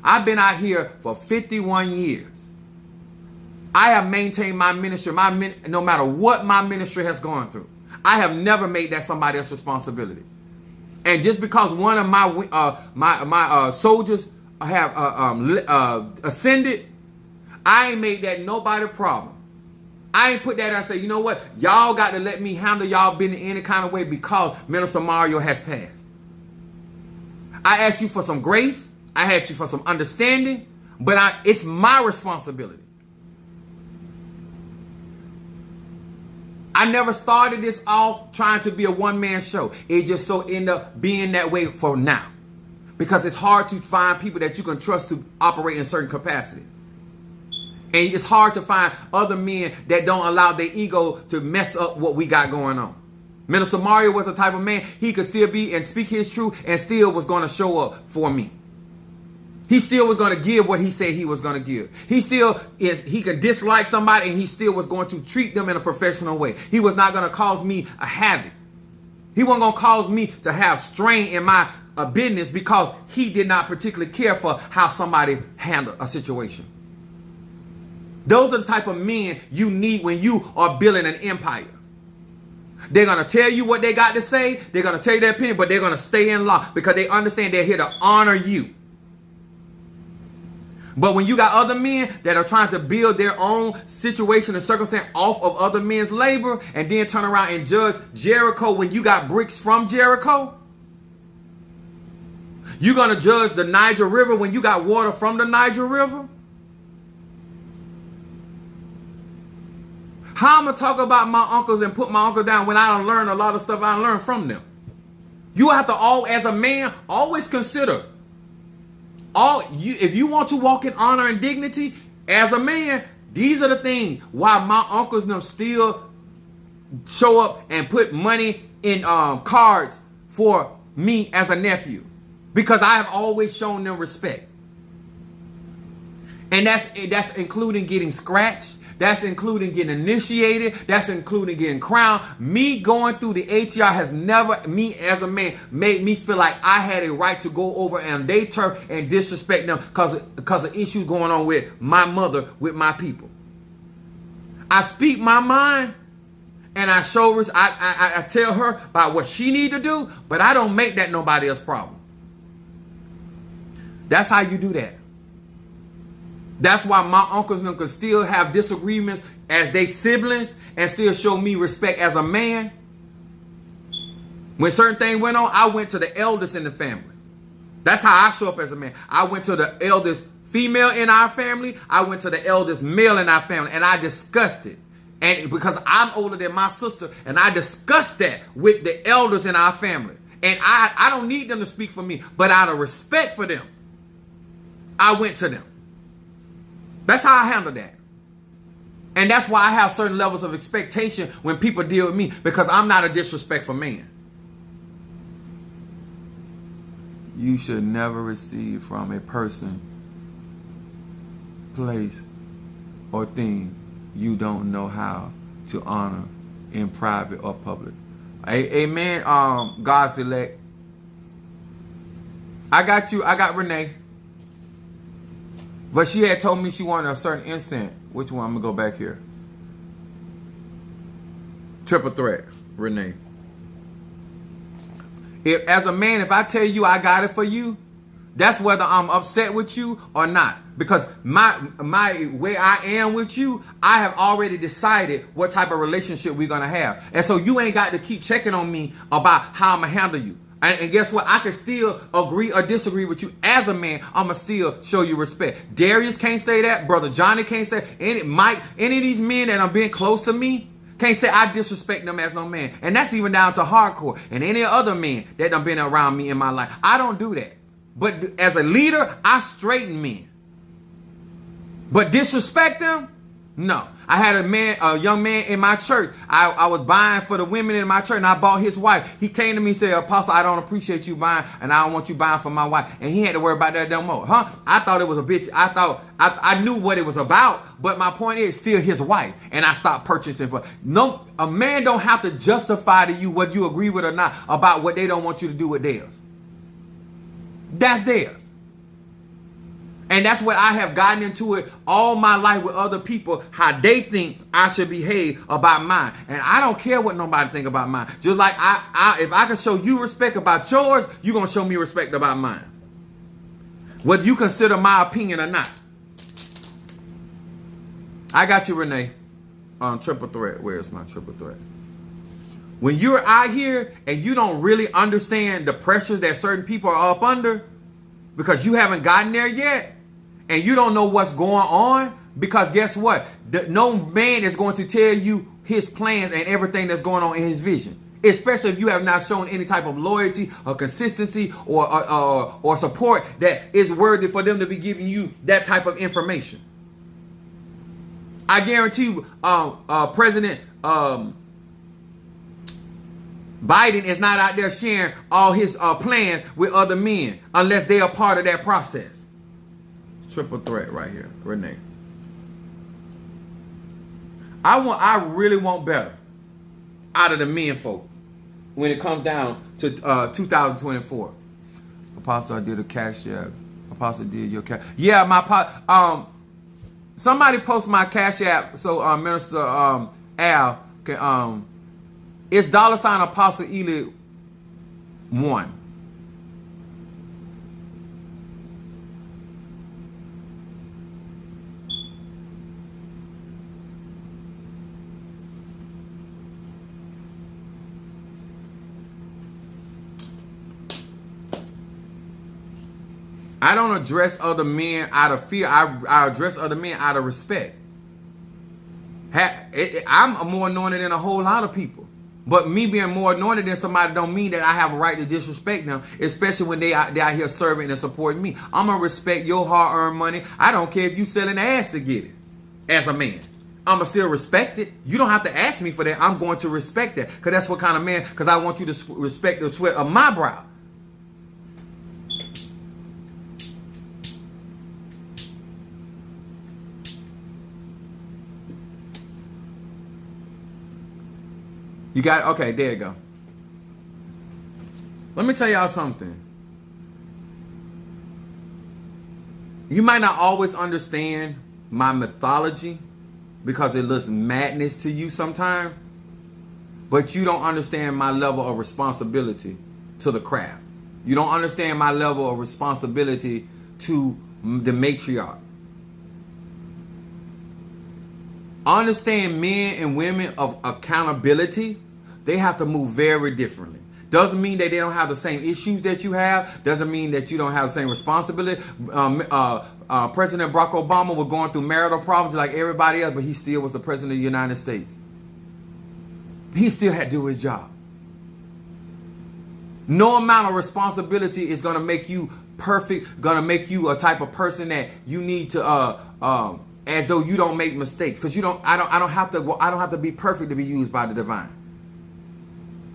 I've been out here for 51 years. I have maintained my ministry, no matter what my ministry has gone through. I have never made that somebody else's responsibility. And just because one of my soldiers have ascended, I ain't made that nobody's problem. I ain't put that and say, you know what? Y'all got to let me handle y'all business any kind of way because Minister Mario has passed. I ask you for some grace. I ask you for some understanding. But it's my responsibility. I never started this off trying to be a one-man show. It just so ended up being that way for now. Because it's hard to find people that you can trust to operate in certain capacity. And it's hard to find other men that don't allow their ego to mess up what we got going on. Minister Mario was the type of man, he could still be and speak his truth and still was going to show up for me. He still was going to give what he said he was going to give. He could dislike somebody and he still was going to treat them in a professional way. He was not going to cause me a havoc. He wasn't going to cause me to have strain in my business because he did not particularly care for how somebody handled a situation. Those are the type of men you need when you are building an empire. They're going to tell you what they got to say. They're going to tell you their opinion, but they're going to stay in law because they understand they're here to honor you. But when you got other men that are trying to build their own situation and circumstance off of other men's labor and then turn around and judge Jericho when you got bricks from Jericho, you're going to judge the Niger River when you got water from the Niger River? How am I going to talk about my uncles and put my uncle down when I don't learn a lot of stuff I learned from them? You have to, as a man, always consider if you want to walk in honor and dignity as a man, these are the things why my uncles and them still show up and put money in cards for me as a nephew, because I have always shown them respect. And that's including getting scratched. That's including getting initiated. That's including getting crowned. Me going through the ATR has never, me as a man, made me feel like I had a right to go over and they turf and disrespect them because of issues going on with my mother, with my people. I speak my mind and I show her, I tell her about what she need to do, but I don't make that nobody else's problem. That's how you do that. That's why my uncles and them could still have disagreements as they siblings and still show me respect as a man. When certain things went on, I went to the eldest in the family. That's how I show up as a man. I went to the eldest female in our family. I went to the eldest male in our family, and I discussed it. And because I'm older than my sister, and I discussed that with the elders in our family. And I don't need them to speak for me, but out of respect for them, I went to them. That's how I handle that. And that's why I have certain levels of expectation when people deal with me, because I'm not a disrespectful man. You should never receive from a person, place, or thing you don't know how to honor in private or public. Amen. God's elect. I got you. I got Renee. But she had told me she wanted a certain incense. Which one? I'm going to go back here. Triple threat, Renee. As a man, if I tell you I got it for you, that's whether I'm upset with you or not. Because my way I am with you, I have already decided what type of relationship we're going to have. And so you ain't got to keep checking on me about how I'm going to handle you. And guess what? I can still agree or disagree with you. As a man, I'm going to still show you respect. Darius can't say that. Brother Johnny can't say that. Mike, any of these men that are being close to me can't say I disrespect them as no man. And that's even down to hardcore. And any other men that have been around me in my life. I don't do that. But as a leader, I straighten men. But disrespect them? No. I had a young man in my church. I was buying for the women in my church, and I bought his wife. He came to me and said, Apostle, I don't appreciate you buying, and I don't want you buying for my wife. And he had to worry about that no more. I thought it was a bitch. I knew what it was about, but my point is still his wife. And I stopped purchasing for. No, a man don't have to justify to you whether you agree with or not about what they don't want you to do with theirs. That's theirs. And that's what I have gotten into it all my life with other people, how they think I should behave about mine. And I don't care what nobody think about mine. Just like if I can show you respect about yours, you're going to show me respect about mine. Whether you consider my opinion or not. I got you, Renee, on triple threat. Where's my triple threat? When you're out here and you don't really understand the pressures that certain people are up under because you haven't gotten there yet, and you don't know what's going on, because guess what? No man is going to tell you his plans and everything that's going on in his vision. Especially if you have not shown any type of loyalty or consistency or support that is worthy for them to be giving you that type of information. I guarantee you, President Biden is not out there sharing all his plans with other men unless they are part of that process. Triple threat right here, Renee. I really want better out of the men folk when it comes down to 2024. Apostle, I did a cash app. Apostle did your cash. Yeah, somebody post my cash app so Minister Al can it's $ Apostle Ely 1. I don't address other men out of fear. I address other men out of respect. I'm more anointed than a whole lot of people. But me being more anointed than somebody don't mean that I have a right to disrespect them, especially when they out here serving and supporting me. I'm going to respect your hard-earned money. I don't care if you selling ass to get it as a man. I'm going to still respect it. You don't have to ask me for that. I'm going to respect that because that's what kind of man, because I want you to respect the sweat of my brow. You got, okay, there you go. Let me tell y'all something. You might not always understand my mythology because it looks madness to you sometimes, but you don't understand my level of responsibility to the craft. You don't understand my level of responsibility to the matriarch. Understand men and women of accountability, they have to move very differently. Doesn't mean that they don't have the same issues that you have. Doesn't mean that you don't have the same responsibility. President Barack Obama was going through marital problems like everybody else, but he still was the president of the United States. He still had to do his job. No amount of responsibility is going to make you perfect, going to make you a type of person that you need to as though you don't make mistakes, because I don't have to be perfect to be used by the divine.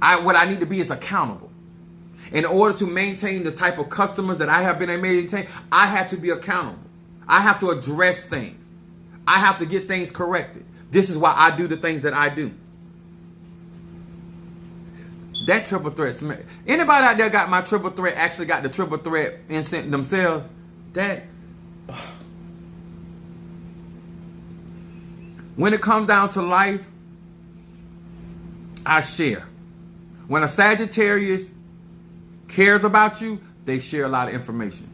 What I need to be is accountable. In order to maintain the type of customers that I have been able to maintain, I have to be accountable. I have to address things. I have to get things corrected. This is why I do the things that I do. That triple threat. Anybody out there got my triple threat, actually got the triple threat instant themselves? When it comes down to life, I share. When a Sagittarius cares about you, they share a lot of information.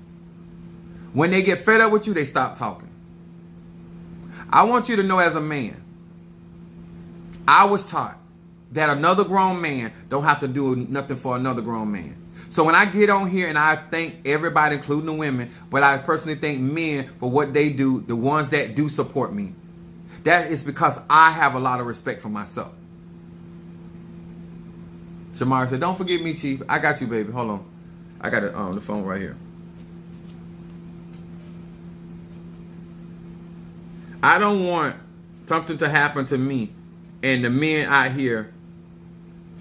When they get fed up with you, they stop talking. I want you to know, as a man, I was taught that another grown man don't have to do nothing for another grown man. So when I get on here and I thank everybody, including the women, but I personally thank men for what they do, the ones that do support me, that is because I have a lot of respect for myself. Shamara said, don't forget me, Chief. I got you, baby. Hold on. I got it on the phone right here. I don't want something to happen to me and the men out here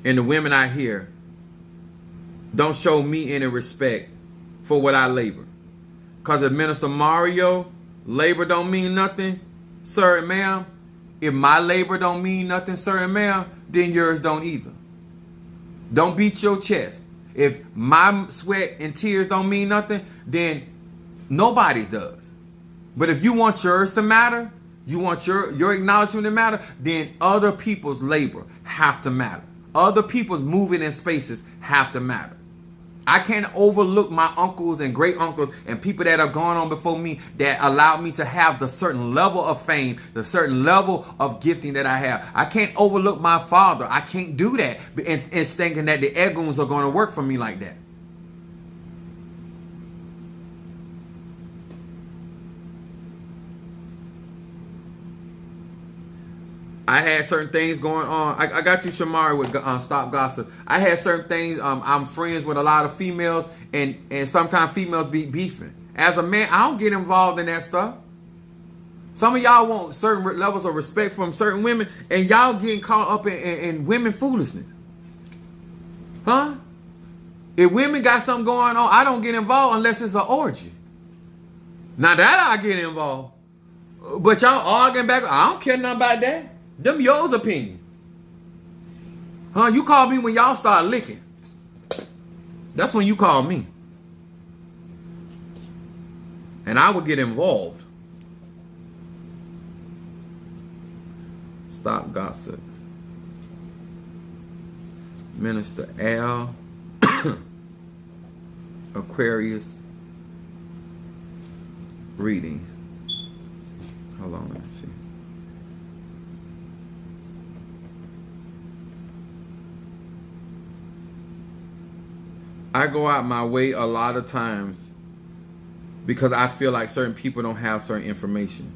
and the women out here don't show me any respect for what I labor. Because if Minister Mario labor don't mean nothing, sir and ma'am, if my labor don't mean nothing, sir and ma'am, then yours don't either. Don't beat your chest. If my sweat and tears don't mean nothing, then nobody does. But if you want yours to matter, you want your acknowledgement to matter, then other people's labor have to matter. Other people's moving in spaces have to matter. I can't overlook my uncles and great uncles and people that have gone on before me that allowed me to have the certain level of fame, the certain level of gifting that I have. I can't overlook my father. I can't do that and thinking that the Eguns are going to work for me like that. I had certain things going on. I got you, Shamari, with Stop Gossip. I had certain things. I'm friends with a lot of females, and sometimes females be beefing. As a man, I don't get involved in that stuff. Some of y'all want certain levels of respect from certain women, and y'all getting caught up in women foolishness. Huh? If women got something going on, I don't get involved unless it's an orgy. Now that I get involved. But y'all arguing back, I don't care nothing about that. Them yours opinion. Huh? You call me when y'all start licking. That's when you call me. And I would get involved. Stop Gossip. Minister Al. Aquarius. Reading. Hold on, let me see. I go out my way a lot of times because I feel like certain people don't have certain information.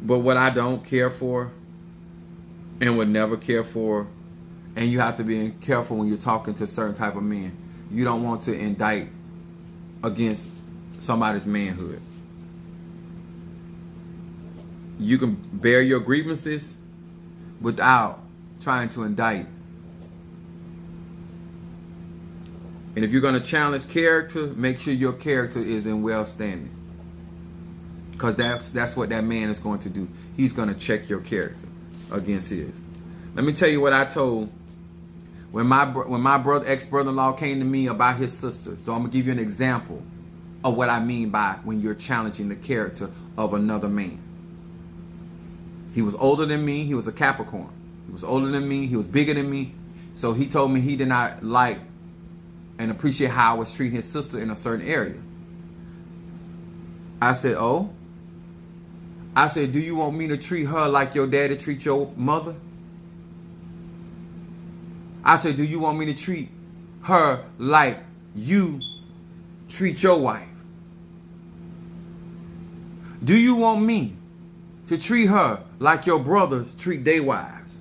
But what I don't care for and would never care for, and you have to be careful when you're talking to certain type of men. You don't want to indict against somebody's manhood. You can bear your grievances without trying to indict. And if you're going to challenge character, make sure your character is in well standing. Because that's what that man is going to do. He's going to check your character against his. Let me tell you what I told when my ex-brother-in-law came to me about his sister. So I'm going to give you an example of what I mean by when you're challenging the character of another man. He was older than me. He was a Capricorn. He was older than me. He was bigger than me. So he told me he did not like and appreciate how I was treating his sister in a certain area. I said, oh? I said, do you want me to treat her like your daddy treat your mother? I said, do you want me to treat her like you treat your wife? Do you want me to treat her like your brothers treat their wives?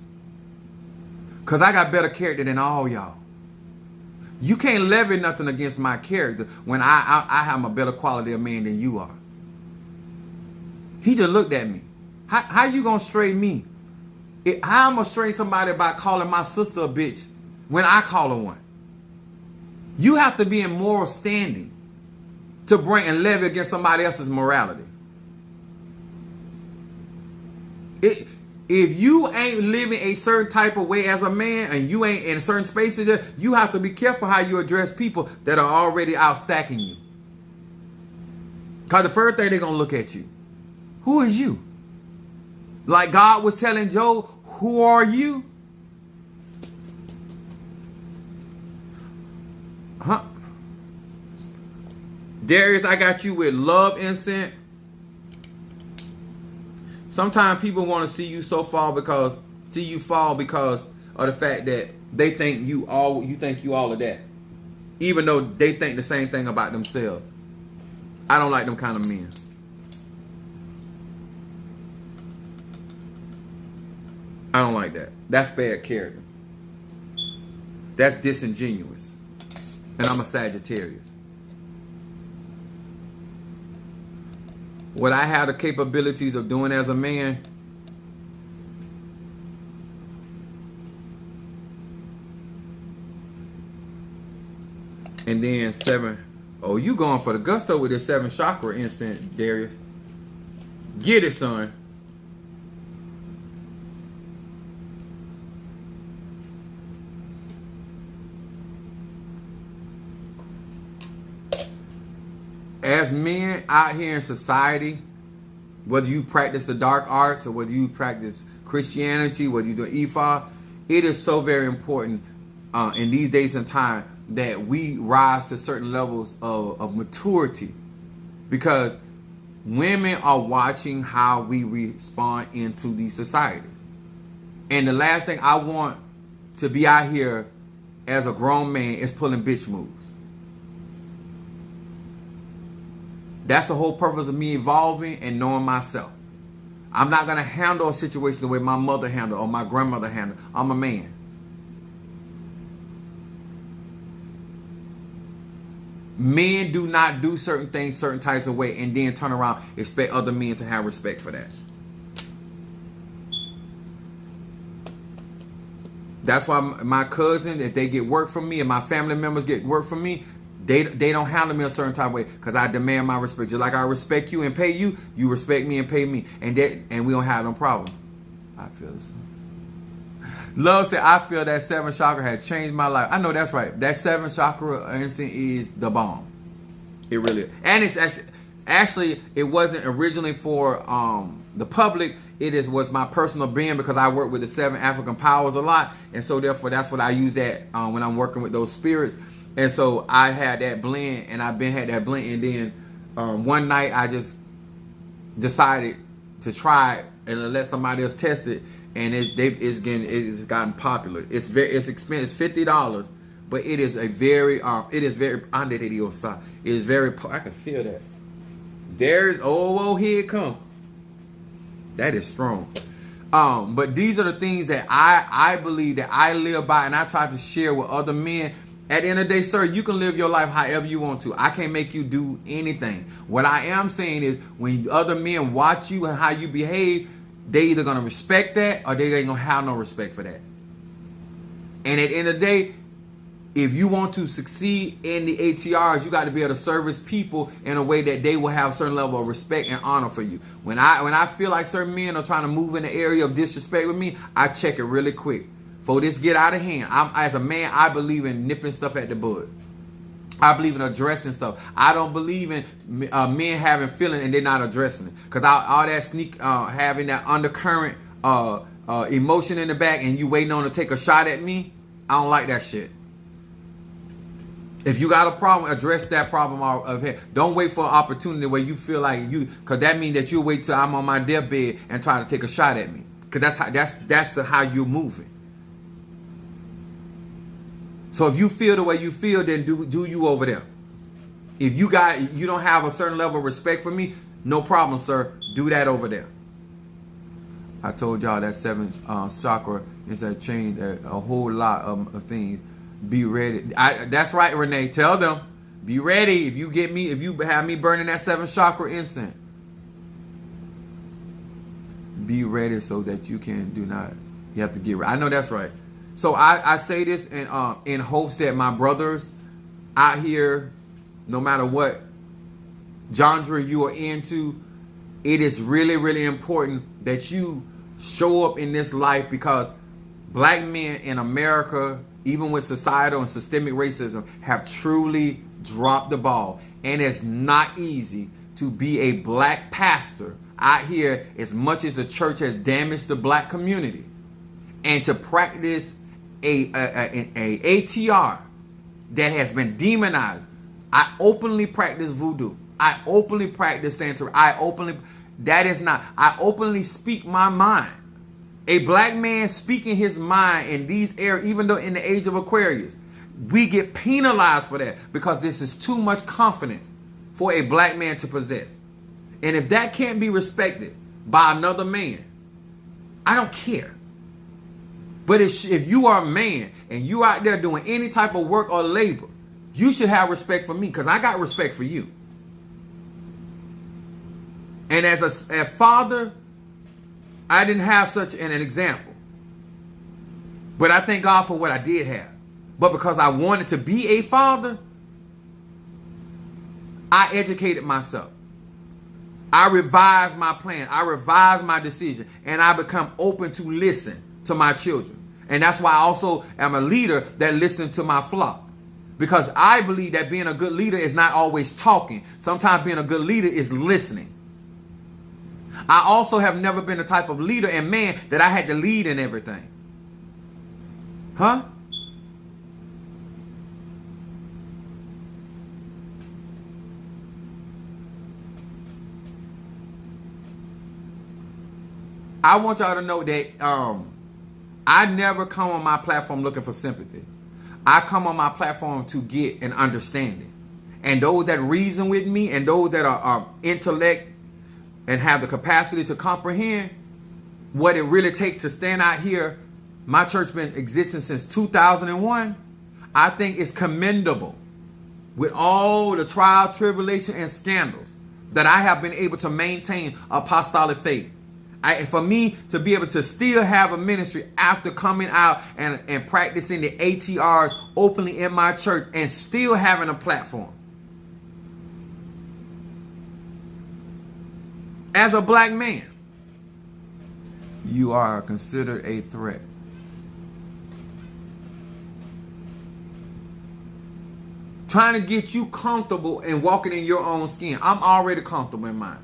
Because I got better character than all y'all. You can't levy nothing against my character when I have a better quality of man than you are. He just looked at me. How you gonna stray me? How I'm gonna stray somebody by calling my sister a bitch when I call her one? You have to be in moral standing to bring and levy against somebody else's morality. If you ain't living a certain type of way as a man and you ain't in certain spaces, you have to be careful how you address people that are already out stacking you. Because the first thing they're going to look at you, who is you? Like God was telling Job, who are you? Huh? Darius, I got you with love incense. Sometimes people want to see you fall because of the fact that they think you all of that, even though they think the same thing about themselves. I don't like them kind of men. I don't like that. That's bad character. That's disingenuous. And I'm a Sagittarius. What I have the capabilities of doing as a man, and then 7. Oh, you going for the gusto with this 7 chakra incense, Darius. Get it, son. As men out here in society, whether you practice the dark arts or whether you practice Christianity, whether you do Ifa, it is so very important in these days and time that we rise to certain levels of maturity, because women are watching how we respond into these societies. And the last thing I want to be out here as a grown man is pulling bitch moves. That's the whole purpose of me evolving and knowing myself. I'm not going to handle a situation the way my mother handled or my grandmother handled. I'm a man. Men do not do certain things certain types of way and then turn around and expect other men to have respect for that. That's why my cousin, if they get work from me and my family members get work from me, they don't handle me a certain type of way, because I demand my respect. Just like I respect you and pay you, you respect me and pay me. And we don't have no problem. I feel this. Love said, I feel that 7 chakra had changed my life. I know that's right. That 7 chakra instant is the bomb. It really is. And it's actually it wasn't originally for the public. It was my personal being, because I work with the 7 African powers a lot. And so therefore that's what I use that when I'm working with those spirits. And so I had that blend, and I've been had that blend. And then one night I just decided to try it and let somebody else test it. And it's gotten popular. It's expensive. It's $50, but it is very It is very. I can feel that. There's here it come. That is strong. But these are the things that I believe that I live by, and I try to share with other men. At the end of the day, sir, you can live your life however you want to. I can't make you do anything. What I am saying is, when other men watch you and how you behave, they either going to respect that or they ain't going to have no respect for that. And at the end of the day, if you want to succeed in the ATRs, you got to be able to service people in a way that they will have a certain level of respect and honor for you. When I feel like certain men are trying to move in the area of disrespect with me, I check it really quick. For this get out of hand. As a man, I believe in nipping stuff at the bud. I believe in addressing stuff. I don't believe in men having feelings and they're not addressing it. Because all that having that undercurrent emotion in the back and you waiting on to take a shot at me, I don't like that shit. If you got a problem, address that problem of here. Don't wait for an opportunity where you feel like because that means that you wait till I'm on my deathbed and try to take a shot at me. Because that's how you're moving. So if you feel the way you feel, then do you over there. If you don't have a certain level of respect for me, no problem, sir. Do that over there. I told y'all that 7th chakra is a change a whole lot of things. Be ready. That's right, Renee. Tell them, be ready. If you have me burning that 7th chakra incense, be ready so that you have to get ready. I know that's right. So I say this in hopes that my brothers out here, no matter what genre you are into, it is really, really important that you show up in this life, because black men in America, even with societal and systemic racism, have truly dropped the ball. And it's not easy to be a black pastor out here, as much as the church has damaged the black community, and to practice a ATR that has been demonized. I openly practice voodoo. I openly practice Santeria. I openly speak my mind. A black man speaking his mind in these areas, even though in the age of Aquarius, we get penalized for that, because this is too much confidence for a black man to possess. And if that can't be respected by another man, I don't care. But if you are a man and you out there doing any type of work or labor, you should have respect for me, because I got respect for you. And as a father, I didn't have such an example. But I thank God for what I did have. But because I wanted to be a father, I educated myself. I revised my plan. I revised my decision. And I become open to listen to my children. And that's why I also am a leader that listens to my flock. Because I believe that being a good leader is not always talking. Sometimes being a good leader is listening. I also have never been the type of leader and man that I had to lead in everything. Huh? I want y'all to know that I never come on my platform looking for sympathy. I come on my platform to get an understanding. And those that reason with me and those that are intellect and have the capacity to comprehend what it really takes to stand out here. My church been existing since 2001. I think it's commendable, with all the trial, tribulation, and scandals, that I have been able to maintain apostolic faith. For me to be able to still have a ministry after coming out and practicing the ATRs openly in my church and still having a platform. As a black man, you are considered a threat. Trying to get you comfortable and walking in your own skin. I'm already comfortable in mine.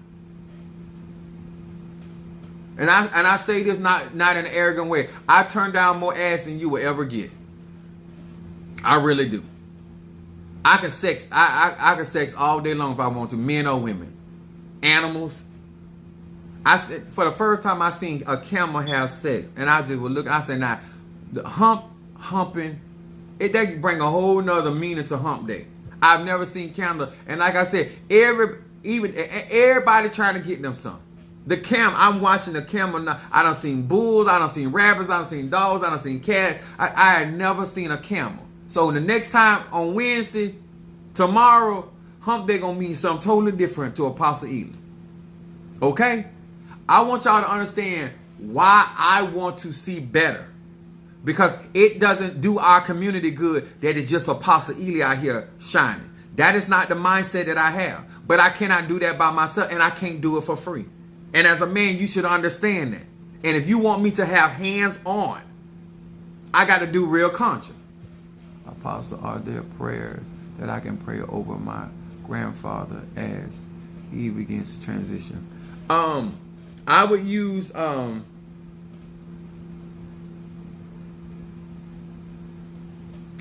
And I say this not in an arrogant way. I turn down more ass than you will ever get. I really do. I can sex. I can sex all day long if I want to, men or women, animals. I said, for the first time I seen a camel have sex, and I just would look. I said, now the humping, that bring a whole nother meaning to hump day. I've never seen camel, and like I said, everybody trying to get them some. The camel, I'm watching the camel now. I done seen bulls, I done seen rabbits, I done seen dogs, I done seen cats. I had never seen a camel. So the next time on Wednesday, tomorrow, hump day gonna mean something totally different to Apostle Ely. Okay? I want y'all to understand why I want to see better. Because it doesn't do our community good that it's just Apostle Ely out here shining. That is not the mindset that I have. But I cannot do that by myself, and I can't do it for free. And as a man, you should understand that. And if you want me to have hands on, I got to do real conscious. Apostle, are there prayers that I can pray over my grandfather as he begins to transition? I would use I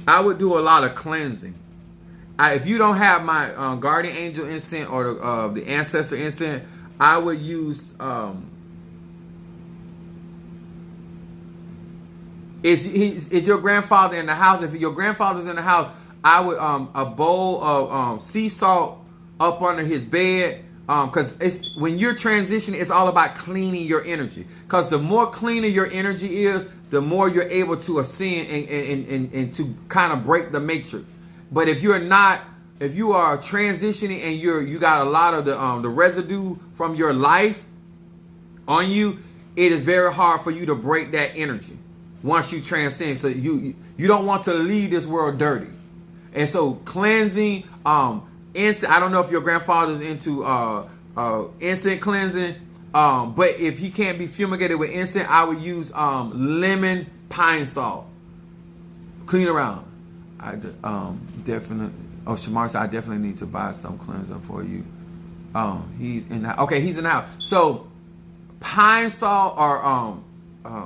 would do a lot of cleansing. If you don't have my guardian angel incense or the ancestor incense, I would use Is your grandfather in the house? If your grandfather's in the house, I would a bowl of sea salt up under his bed. Because it's when you're transitioning, it's all about cleaning your energy. Because the more cleaner your energy is, the more you're able to ascend and to kind of break the matrix. But if you are transitioning and you got a lot of the residue from your life on you, it is very hard for you to break that energy once you transcend. So you don't want to leave this world dirty. And so cleansing, I don't know if your grandfather's into instant cleansing, but if he can't be fumigated with instant, I would use lemon pine salt. Clean around. I definitely. Oh, Shamar said I definitely need to buy some cleanser for you. He's in the, okay. He's in the house. So pine salt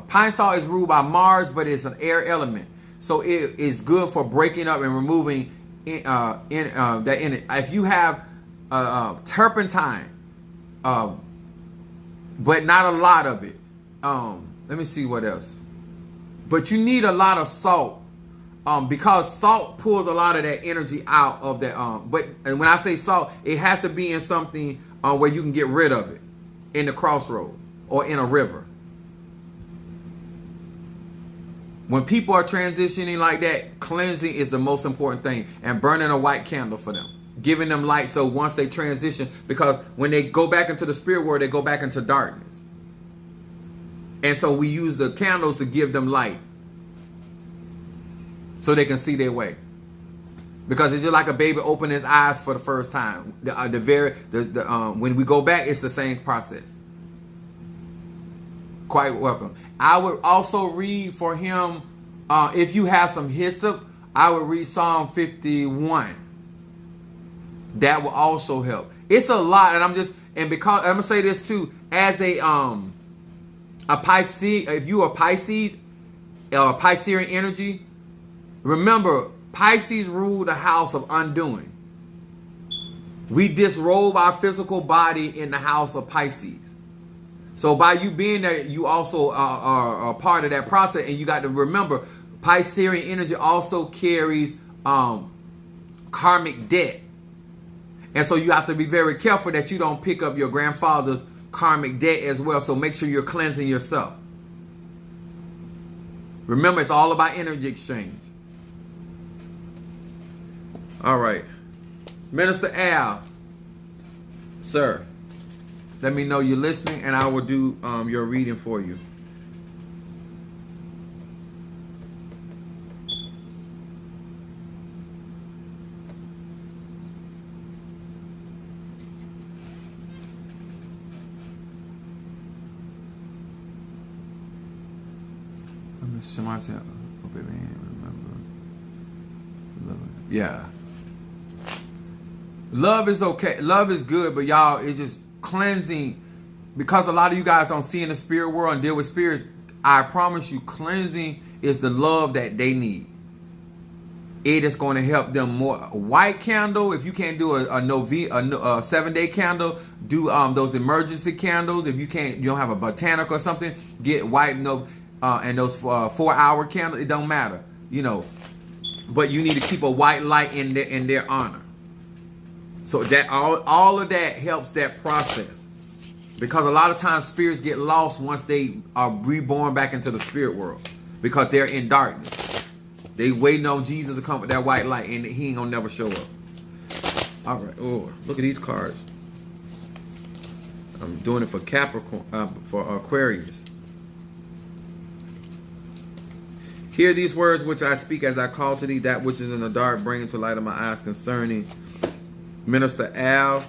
pine salt is ruled by Mars, but it's an air element, so it is good for breaking up and removing that in it. If you have turpentine, but not a lot of it. Let me see what else. But you need a lot of salt, because salt pulls a lot of that energy out of that. And when I say salt, it has to be in something where you can get rid of it, in the crossroad or in a river. When people are transitioning like that, cleansing is the most important thing, and burning a white candle for them, giving them light. So once they transition, because when they go back into the spirit world, they go back into darkness. And so we use the candles to give them light so they can see their way. Because it's just like a baby opening his eyes for the first time. When we go back, it's the same process. Quite welcome. I would also read for him, if you have some hyssop, I would read Psalm 51. That will also help. It's a lot, and because I'm gonna say this too, as a Pisces, if you are Pisces or Piscean energy, remember Pisces rule the house of undoing. We disrobe our physical body in the house of Pisces. So by you being there, you also are part of that process. And you got to remember, Piscean energy also carries karmic debt. And so you have to be very careful that you don't pick up your grandfather's karmic debt as well. So make sure you're cleansing yourself. Remember, it's all about energy exchange. All right. Minister Al, sir. Let me know you're listening, and I will do your reading for you. Somebody said, "Oh, baby, remember." Yeah. Love is okay. Love is good, but y'all, it's just cleansing, because a lot of you guys don't see in the spirit world and deal with spirits. I promise you, cleansing is the love that they need. It is going to help them more. A white candle, if you can't do a 7-day candle, do those emergency candles. If you don't have a botanic or something, get white and those 4-hour candles. It don't matter, but you need to keep a white light in their honor. So that all of that helps that process, because a lot of times spirits get lost once they are reborn back into the spirit world, because they're in darkness. They waiting on Jesus to come with that white light, and he ain't gonna never show up. All right. Oh, look at these cards. I'm doing it for Capricorn, for Aquarius. Hear these words which I speak as I call to thee that which is in the dark, bring into light of my eyes concerning Minister Al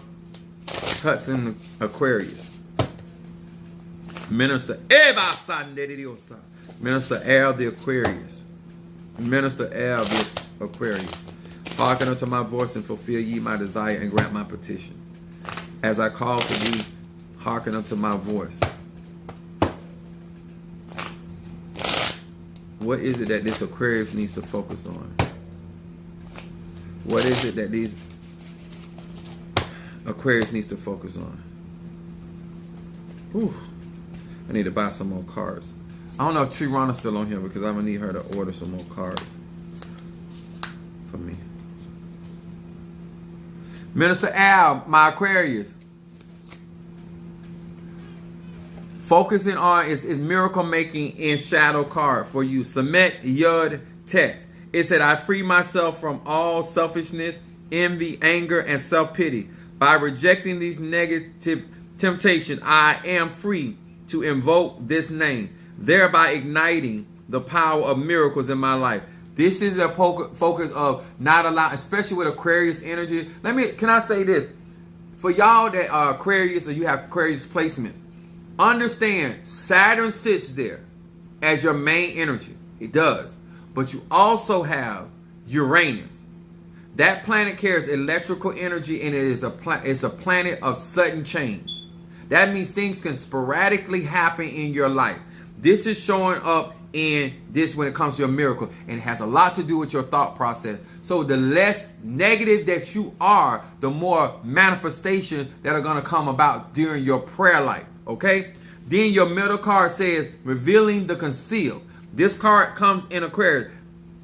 Hudson, Aquarius. Minister Al the Aquarius. Minister Al the Aquarius. Hearken unto my voice and fulfill ye my desire and grant my petition. As I call to thee, hearken unto my voice. What is it that this Aquarius needs to focus on? What is it that these Aquarius needs to focus on? Whew. I need to buy some more cards. I don't know if Tree-Rana's still on here because I'm going to need her to order some more cards for me. Minister Al, my Aquarius. Focusing on is miracle making in shadow card for you. Samet Yud Tet. It said, I free myself from all selfishness, envy, anger, and self-pity. By rejecting these negative temptations, I am free to invoke this name, thereby igniting the power of miracles in my life. This is a focus of not allowing, especially with Aquarius energy. Can I say this? For y'all that are Aquarius or you have Aquarius placements, understand Saturn sits there as your main energy. It does. But you also have Uranus. That planet carries electrical energy, and it's a planet of sudden change. That means things can sporadically happen in your life. This is showing up in this when it comes to a miracle, and it has a lot to do with your thought process. So the less negative that you are, the more manifestations that are going to come about during your prayer life. Okay? Then your middle card says, revealing the concealed. This card comes in Aquarius.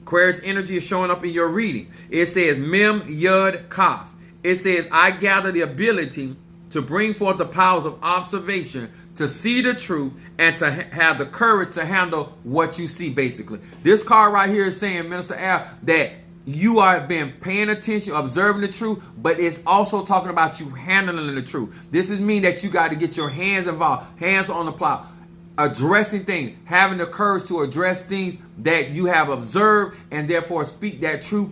Aquarius energy is showing up in your reading. It says, Mem Yud Kaf. It says, I gather the ability to bring forth the powers of observation, to see the truth, and to have the courage to handle what you see, basically. This card right here is saying, Minister Al, that you are been paying attention, observing the truth, but it's also talking about you handling the truth. This is mean that you got to get your hands involved, hands on the plow, addressing things, having the courage to address things that you have observed, and therefore speak that truth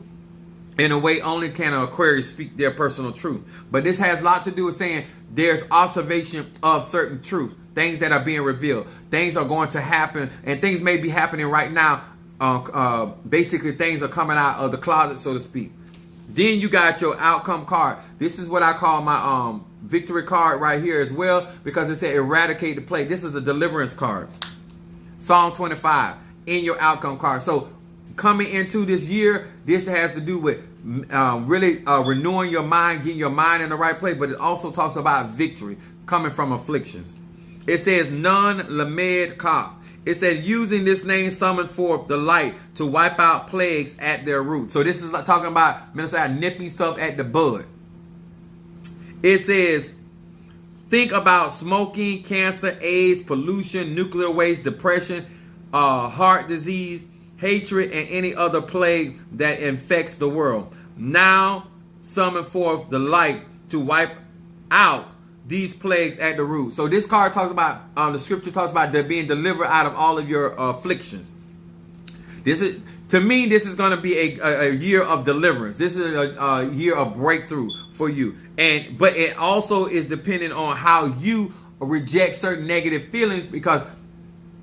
in a way only can an Aquarius speak their personal truth. But this has a lot to do with saying there's observation of certain truth, things that are being revealed. Things are going to happen, and things may be happening right now. Basically, things are coming out of the closet, so to speak. Then you got your outcome card. This is what I call my victory card right here as well, because it said eradicate the plague. This is a deliverance card. Psalm 25 in your outcome card. So coming into this year, this has to do with really renewing your mind, getting your mind in the right place, but it also talks about victory coming from afflictions. It says Nun Lamed Kaf. It said using this name summon forth the light to wipe out plagues at their root. So this is talking about, Minister, nipping stuff at the bud. It says think about smoking, cancer, AIDS, pollution, nuclear waste, depression, heart disease, hatred, and any other plague that infects the world. Now summon forth the light to wipe out these plagues at the root. So this card talks about, the scripture talks about being delivered out of all of your afflictions. This is, to me, this is going to be a year of deliverance. This is a year of breakthrough for you. But it also is dependent on how you reject certain negative feelings, because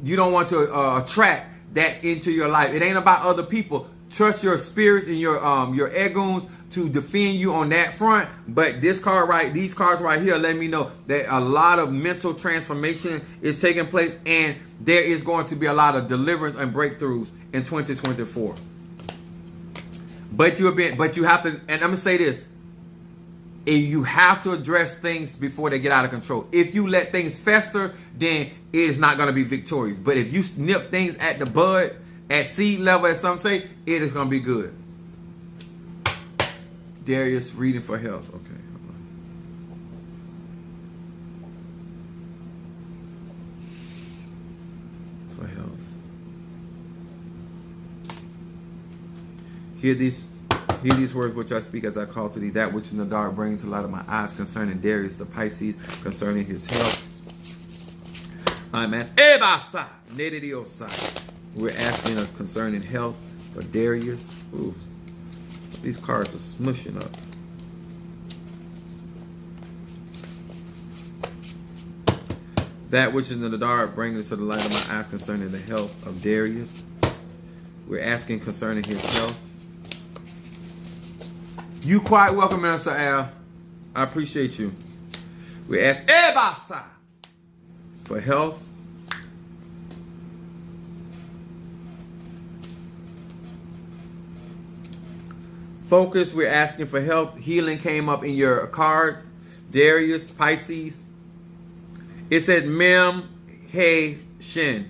you don't want to attract that into your life. It ain't about other people. Trust your spirits and your egos to defend you on that front. But these cards right here let me know that a lot of mental transformation is taking place, and there is going to be a lot of deliverance and breakthroughs in 2024. But you have to, and I'm gonna say this, you have to address things before they get out of control. If you let things fester, then it is not going to be victorious. But if you nip things at the bud, at seed level, as some say, it is going to be good. Darius, reading for health. Okay. For health. Hear these words which I speak as I call to thee, that which in the dark brings to light of my eyes concerning Darius the Pisces, concerning his health. I'm asking, we're asking concerning health for Darius. Ooh, these cards are smushing up. That which is in the dark bring to the light of my eyes concerning the health of Darius. We're asking concerning his health. You quite welcome, Minister Al. I appreciate you. We ask Ebasa for health. Focus, we're asking for health. Healing came up in your cards. Darius, Pisces. It said Mem He Shin.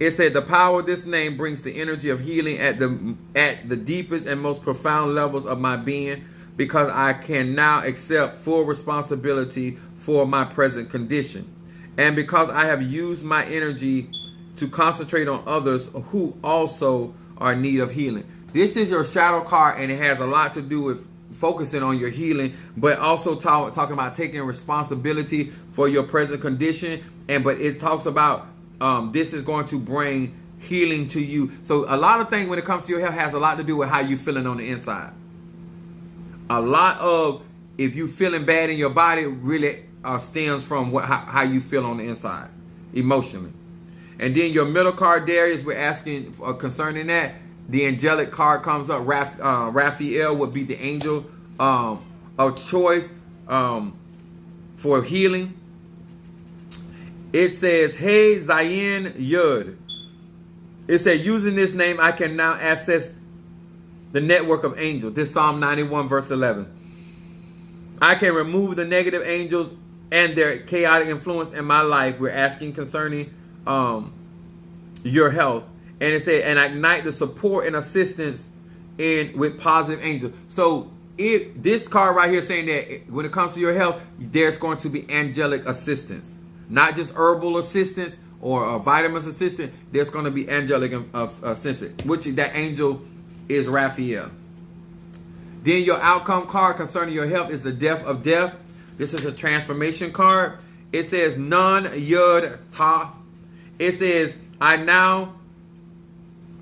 It said the power of this name brings the energy of healing at the deepest and most profound levels of my being, because I can now accept full responsibility for my present condition. And because I have used my energy to concentrate on others who also are in need of healing. This is your shadow card, and it has a lot to do with focusing on your healing, but also talking about taking responsibility for your present condition. But it talks about this is going to bring healing to you. So a lot of things when it comes to your health has a lot to do with how you're feeling on the inside. A lot of, if you're feeling bad in your body, really stems from how you feel on the inside emotionally. And then your middle card, Darius, we're asking concerning that. The angelic card comes up. Raphael would be the angel of choice for healing. It says, Hey Zayin Yud. It said, using this name, I can now access the network of angels. This Psalm 91 verse 11. I can remove the negative angels and their chaotic influence in my life. We're asking concerning your health. And it said, and ignite the support and assistance with positive angels. So this card right here saying that when it comes to your health, there's going to be angelic assistance. Not just herbal assistance or vitamins assistance. There's going to be angelic assistance, which that angel is Raphael. Then your outcome card concerning your health is the death of death. This is a transformation card. It says Nun Yud Taf. It says, I now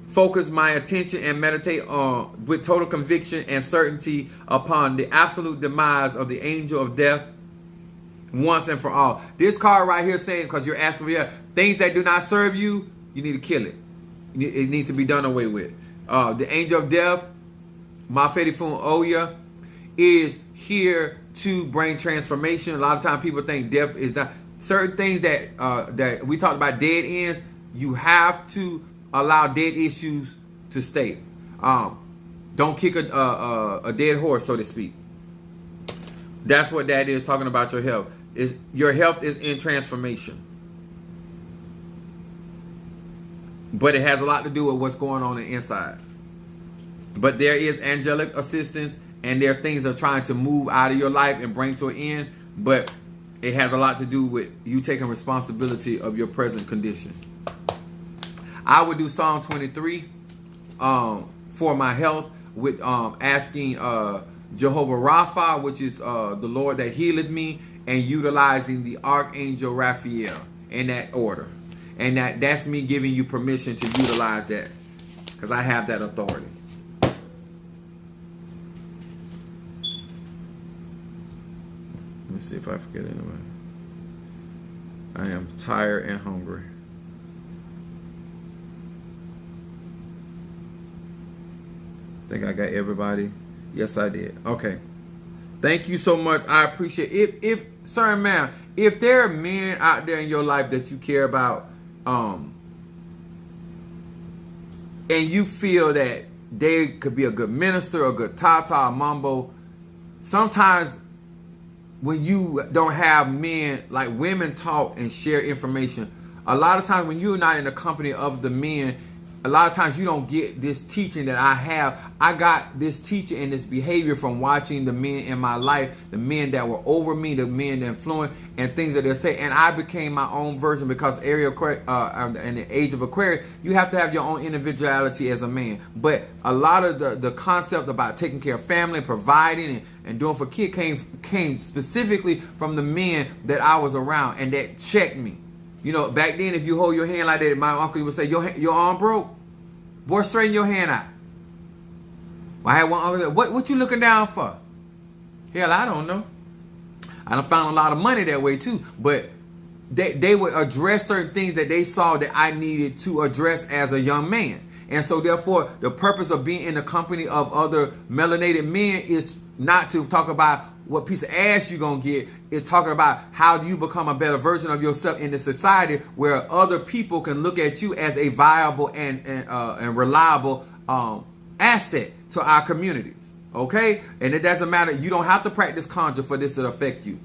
focus my attention and meditate on with total conviction and certainty upon the absolute demise of the angel of death once and for all. This card right here saying, because you're asking for things that do not serve you, you need to kill it. It needs to be done away with. The angel of death, Mafedifun Oya, is here to bring transformation. A lot of times people think death is not. Certain things that we talked about, dead ends, you have to allow dead issues to stay. Don't kick a dead horse, so to speak. That's what that is talking about your health. Your health is in transformation. But it has a lot to do with what's going on the inside. But there is angelic assistance, and there are things that are trying to move out of your life and bring to an end. But it has a lot to do with you taking responsibility of your present condition. I would do Psalm 23 for my health with asking Jehovah Rapha, which is the Lord that healeth me, and utilizing the Archangel Raphael in that order. And that's me giving you permission to utilize that, because I have that authority. Let me see if I forget anyone. I am tired and hungry. I think I got everybody. Yes, I did. Okay. Thank you so much. I appreciate it. If sir and ma'am, if there are men out there in your life that you care about, and you feel that they could be a good minister, a good tata, mambo, sometimes when you don't have men, like women talk and share information, a lot of times when you're not in the company of the men, a lot of times you don't get this teaching that I have. I got this teaching and this behavior from watching the men in my life, the men that were over me, the men that influenced, and things that they say. And I became my own version, because in the age of Aquarius, you have to have your own individuality as a man. But a lot of the concept about taking care of family, providing, and doing for kids came specifically from the men that I was around, and that checked me. You know, back then, if you hold your hand like that, my uncle would say, your arm broke? Boy, straighten your hand out. Well, I had one uncle that, what you looking down for? Hell, I don't know. I done found a lot of money that way too. But they would address certain things that they saw that I needed to address as a young man. And so therefore, the purpose of being in the company of other melanated men is not to talk about what piece of ass you're going to get. It's talking about how do you become a better version of yourself in the society where other people can look at you as a viable and reliable asset to our communities. Okay? And it doesn't matter. You don't have to practice conjure for this to affect you.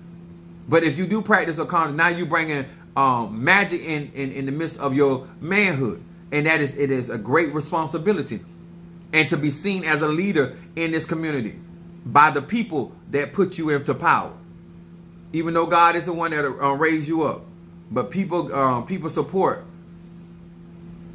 But if you do practice a conjure, now you're bringing magic in the midst of your manhood. And it is a great responsibility. And to be seen as a leader in this community by the people that put you into power. Even though God is the one that raised you up. But people support.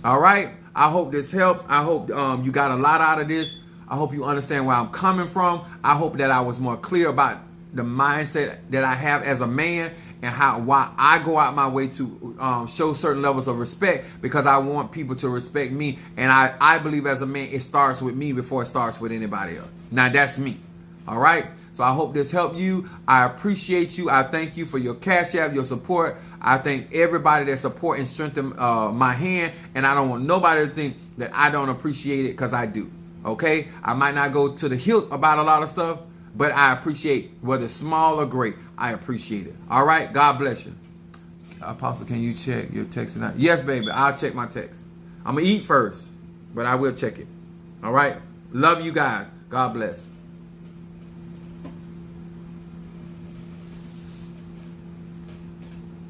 All right? I hope this helps. I hope you got a lot out of this. I hope you understand where I'm coming from. I hope that I was more clear about the mindset that I have as a man and why I go out my way to show certain levels of respect, because I want people to respect me. And I believe as a man, it starts with me before it starts with anybody else. Now, that's me. All right? So I hope this helped you. I appreciate you. I thank you for your Cash App, your support. I thank everybody that support and strengthen my hand. And I don't want nobody to think that I don't appreciate it, because I do. Okay? I might not go to the hilt about a lot of stuff, but I appreciate, whether small or great, I appreciate it. All right? God bless you. Apostle, can you check your text tonight? Yes, baby. I'll check my text. I'm going to eat first, but I will check it. All right? Love you guys. God bless.